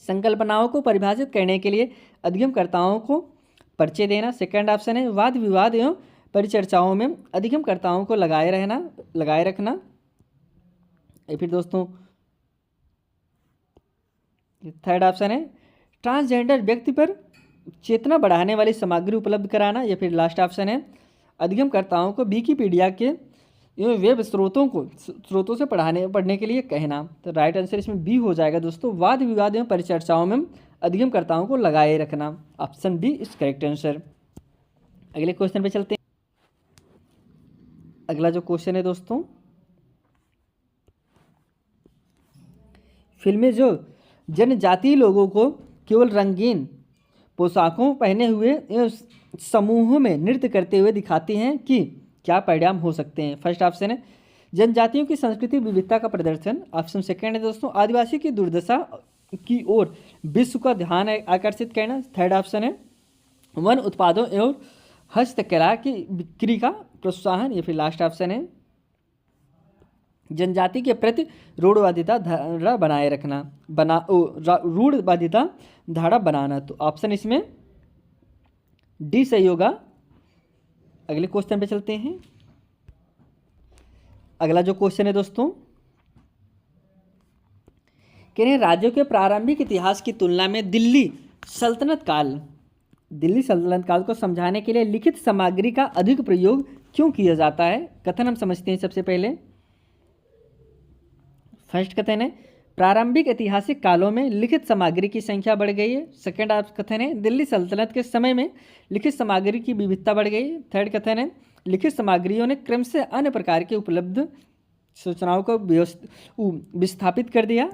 संकल्पनाओं को परिभाषित करने के लिए अधिगमकर्ताओं को परिचय देना। सेकंड ऑप्शन है वाद विवाद एवं परिचर्चाओं में अधिगमकर्ताओं को लगाए रखना। या फिर दोस्तों थर्ड ऑप्शन है ट्रांसजेंडर व्यक्ति पर चेतना बढ़ाने वाली सामग्री उपलब्ध कराना। या फिर लास्ट ऑप्शन है अधिगमकर्ताओं को विकिपीडिया के वेब स्रोतों से पढ़ने के लिए कहना। तो राइट आंसर इसमें बी हो जाएगा दोस्तों, वाद विवाद एवं परिचर्चाओं में अधिगमकर्ताओं को लगाए रखना। Option B is correct answer. अगले क्वेश्चन पे चलते हैं। अगला जो क्वेश्चन है दोस्तों फिल्में जो जनजातीय लोगों को केवल रंगीन पोशाकों पहने हुए समूहों में नृत्य करते हुए दिखाती हैं कि क्या परिणाम हो सकते हैं? फर्स्ट ऑप्शन है जनजातियों की संस्कृति विविधता का प्रदर्शन। ऑप्शन सेकंड है दोस्तों आदिवासी की दुर्दशा की ओर विश्व का ध्यान आकर्षित करना। थर्ड ऑप्शन है वन उत्पादों एवं हस्तकला की बिक्री का प्रोत्साहन। या फिर लास्ट ऑप्शन है जनजाति के प्रति रूढ़वादिता धारा बनाए रखना रूढ़वादिता धारा बनाना। तो ऑप्शन इसमें डी सही होगा। अगले क्वेश्चन पे चलते हैं। अगला जो क्वेश्चन है दोस्तों कह रहे हैं राज्यों के प्रारंभिक इतिहास की तुलना में दिल्ली सल्तनत काल को समझाने के लिए लिखित सामग्री का अधिक प्रयोग क्यों किया जाता है? कथन हम समझते हैं सबसे पहले। फर्स्ट कथन है प्रारंभिक ऐतिहासिक कालों में लिखित सामग्री की संख्या बढ़ गई है। सेकंड कथन है दिल्ली सल्तनत के समय में लिखित सामग्री की विविधता बढ़ गई। थर्ड कथन है लिखित सामग्रियों ने क्रम से अन्य प्रकार के उपलब्ध सूचनाओं को विस्थापित कर दिया।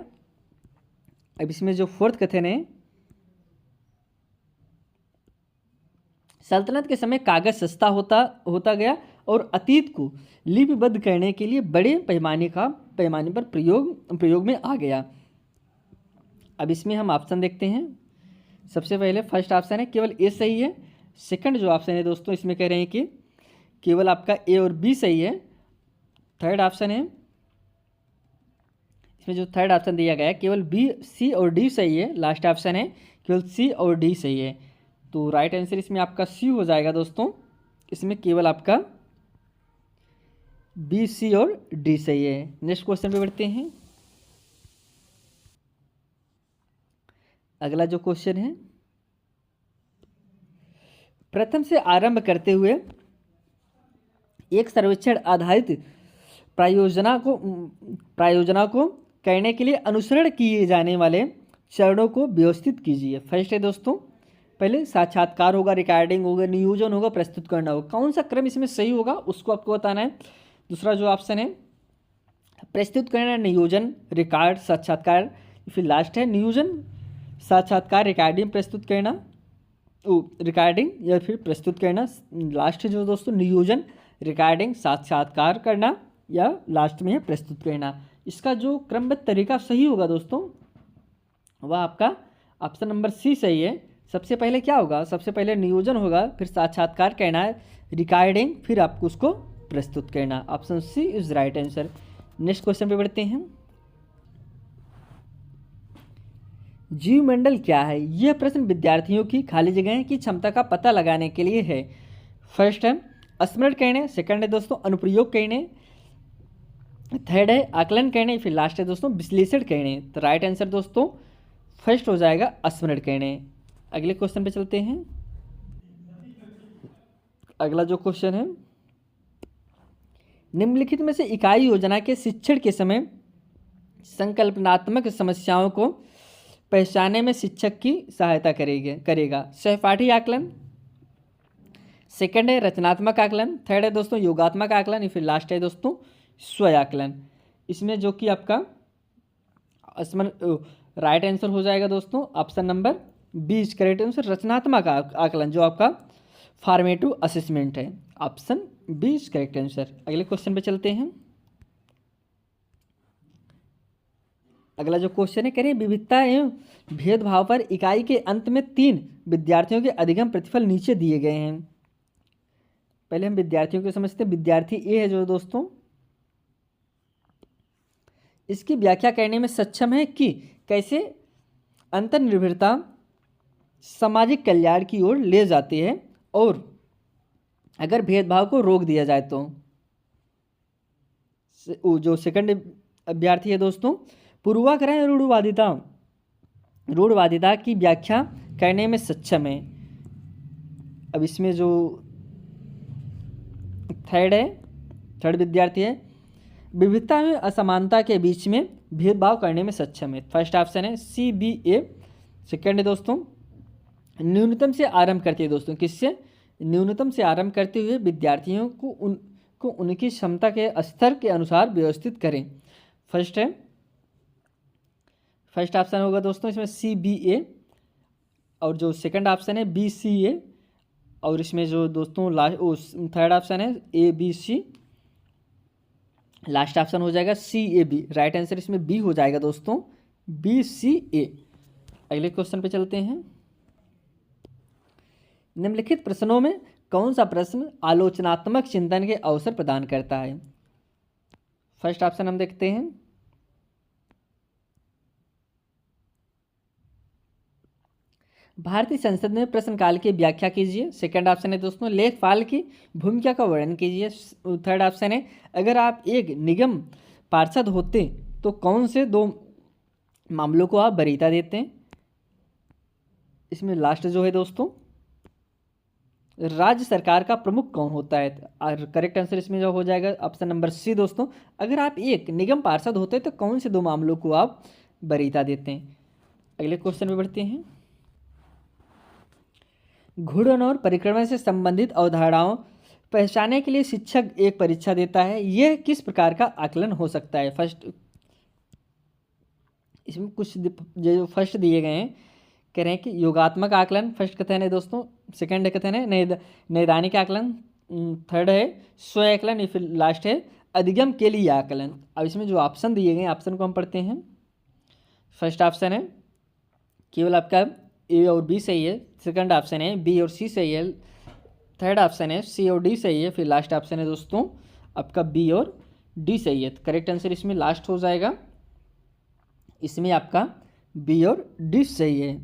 अब इसमें जो फोर्थ कथन है सल्तनत के समय कागज सस्ता होता गया और अतीत को लिपिबद्ध करने के लिए बड़े पैमाने पर प्रयोग में आ गया। अब इसमें हम ऑप्शन देखते हैं। सबसे पहले फर्स्ट ऑप्शन है केवल ए सही है। सेकंड जो ऑप्शन है दोस्तों इसमें कह रहे हैं कि केवल आपका ए और बी सही है। थर्ड ऑप्शन है इसमें जो थर्ड ऑप्शन दिया गया है केवल बी सी और डी सही है। लास्ट ऑप्शन है केवल सी और डी सही है। तो राइट आंसर इसमें आपका सी हो जाएगा दोस्तों, इसमें केवल आपका बी सी और डी सही है। नेक्स्ट क्वेश्चन पे बढ़ते हैं। अगला जो क्वेश्चन है प्रथम से आरंभ करते हुए एक सर्वेक्षण आधारित प्रायोजना को करने के लिए अनुसरण किए जाने वाले चरणों को व्यवस्थित कीजिए। फर्स्ट है दोस्तों पहले साक्षात्कार होगा, रिकॉर्डिंग होगा, नियोजन होगा, प्रस्तुत करना होगा। कौन सा क्रम इसमें सही होगा उसको आपको बताना है। दूसरा जो ऑप्शन है प्रस्तुत करना, नियोजन, रिकॉर्ड, साक्षात्कार। फिर लास्ट है नियोजन, साक्षात्कार, रिकॉर्डिंग, प्रस्तुत करना, रिकॉर्डिंग या फिर प्रस्तुत करना। लास्ट जो दोस्तों नियोजन, रिकॉर्डिंग, साक्षात्कार करना या लास्ट में है प्रस्तुत करना। इसका जो क्रमबद्ध तरीका सही होगा दोस्तों वह आपका ऑप्शन नंबर सी सही है। सबसे पहले क्या होगा, सबसे पहले नियोजन होगा, फिर साक्षात्कार कहना है, रिकॉर्डिंग, फिर आपको उसको प्रस्तुत करना। Option C is right answer. Next question पे बढ़ते हैं। जीवमंडल क्या है? यह प्रश्न विद्यार्थियों की खाली जगह की क्षमता का पता लगाने के लिए है। फर्स्ट है स्मरण करने, सेकंड है दोस्तों अनुप्रयोग करने, थर्ड है आकलन करने, फिर लास्ट है दोस्तों विश्लेषण करने। तो राइट आंसर दोस्तों फर्स्ट हो जाएगा स्मरण करने। अगले क्वेश्चन पे चलते हैं। अगला जो क्वेश्चन है, निम्नलिखित में से इकाई योजना के शिक्षण के समय संकल्पनात्मक समस्याओं को पहचानने में शिक्षक की सहायता करेगा। सहपाठी आकलन, सेकंड है रचनात्मक आकलन, थर्ड है दोस्तों योगात्मक आकलन, फिर लास्ट है दोस्तों स्व आकलन। इसमें जो कि आपका राइट आंसर हो जाएगा दोस्तों ऑप्शन नंबर 20 करेक्ट आंसर, रचनात्मक आकलन जो आपका फॉर्मेटिव असेसमेंट है। Option 20 correct answer. अगले क्वेश्चन पे चलते हैं। अगला जो क्वेश्चन है, करें विविधता एवं भेदभाव पर इकाई के अंत में 3 विद्यार्थियों के अधिगम प्रतिफल नीचे दिए गए हैं। पहले हम विद्यार्थियों को समझते हैं। विद्यार्थी ए है जो दोस्तों इसकी व्याख्या करने में सक्षम है कि कैसे अंतर्निर्भरता सामाजिक कल्याण की ओर ले जाती है और अगर भेदभाव को रोक दिया जाए तो। जो सेकंड अभ्यर्थी है दोस्तों पूर्वाग्रह और रूढ़वादिता की व्याख्या करने में सक्षम है। अब इसमें जो थर्ड विद्यार्थी है विविधता में असमानता के बीच में भेदभाव करने में सक्षम है। फर्स्ट ऑप्शन है CBA। सेकंड है दोस्तों न्यूनतम से आरंभ करते हुए दोस्तों, किससे? न्यूनतम से आरंभ करते हुए विद्यार्थियों को उनकी क्षमता के स्तर के अनुसार व्यवस्थित करें। फर्स्ट ऑप्शन होगा दोस्तों इसमें CBA, और जो सेकंड ऑप्शन है BCA, और इसमें जो दोस्तों थर्ड ऑप्शन है ABC, लास्ट ऑप्शन हो जाएगा CAB। राइट आंसर इसमें B हो जाएगा दोस्तों BCA। अगले क्वेश्चन पे चलते हैं। निम्नलिखित प्रश्नों में कौन सा प्रश्न आलोचनात्मक चिंतन के अवसर प्रदान करता है? फर्स्ट ऑप्शन हम देखते हैं। भारतीय संसद में प्रश्नकाल की व्याख्या कीजिए। सेकंड ऑप्शन है दोस्तों लेखपाल की भूमिका का वर्णन कीजिए। थर्ड ऑप्शन है अगर आप एक निगम पार्षद होते तो कौन से 2 मामलों को आप वरीयता देते हैं। इसमें लास्ट जो है दोस्तों राज्य सरकार का प्रमुख कौन होता है? और करेक्ट आंसर इसमें जो हो जाएगा ऑप्शन नंबर C दोस्तों, अगर आप एक निगम पार्षद होते तो कौन से 2 मामलों को आप वरीयता देते हैं। अगले क्वेश्चन में बढ़ते हैं। घूर्णन और परिक्रमण से संबंधित अवधारणाओं पहचानने के लिए शिक्षक एक परीक्षा देता है। यह किस प्रकार का आकलन हो सकता है? फर्स्ट इसमें कुछ जो फर्स्ट दिए गए हैं, कह रहे हैं कि योगात्मक आकलन फर्स्ट कथन है दोस्तों, सेकंड कथन है नैदानिक आकलन, थर्ड है स्व आकलन, फिर लास्ट है अधिगम के लिए आकलन। अब इसमें जो ऑप्शन दिए गए ऑप्शन को हम पढ़ते हैं। फर्स्ट ऑप्शन है केवल आपका A और B सही है, सेकंड ऑप्शन है B और C सही है, थर्ड ऑप्शन है C और D सही है, फिर लास्ट ऑप्शन है दोस्तों आपका B और D सही है। तो करेक्ट आंसर इसमें लास्ट हो जाएगा, इसमें आपका B और D सही है।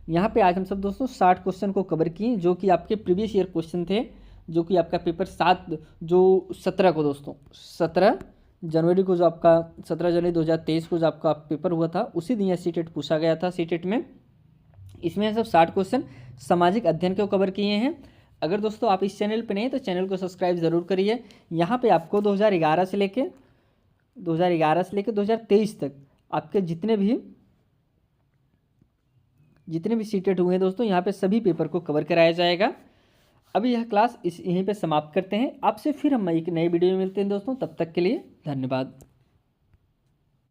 यहाँ पे आज हम सब दोस्तों 60 क्वेश्चन को कवर किए जो कि आपके प्रीवियस ईयर क्वेश्चन थे, जो कि आपका पेपर 17 को दोस्तों 17 जनवरी को जो आपका 17 जनवरी 2023 को जो आपका पेपर हुआ था उसी दिन सीटेट पूछा गया था। सीटेट में इसमें सब 60 क्वेश्चन सामाजिक अध्ययन को कवर किए हैं। अगर दोस्तों आप इस चैनल पे नहीं तो चैनल को सब्सक्राइब ज़रूर करिए। यहाँ पे आपको 2011 से लेके 2023 तक आपके जितने भी सीटेट हुए हैं दोस्तों, यहाँ पे सभी पेपर को कवर कराया जाएगा। अभी यह क्लास यहीं पे समाप्त करते हैं। आपसे फिर हम एक नई वीडियो में मिलते हैं दोस्तों, तब तक के लिए धन्यवाद।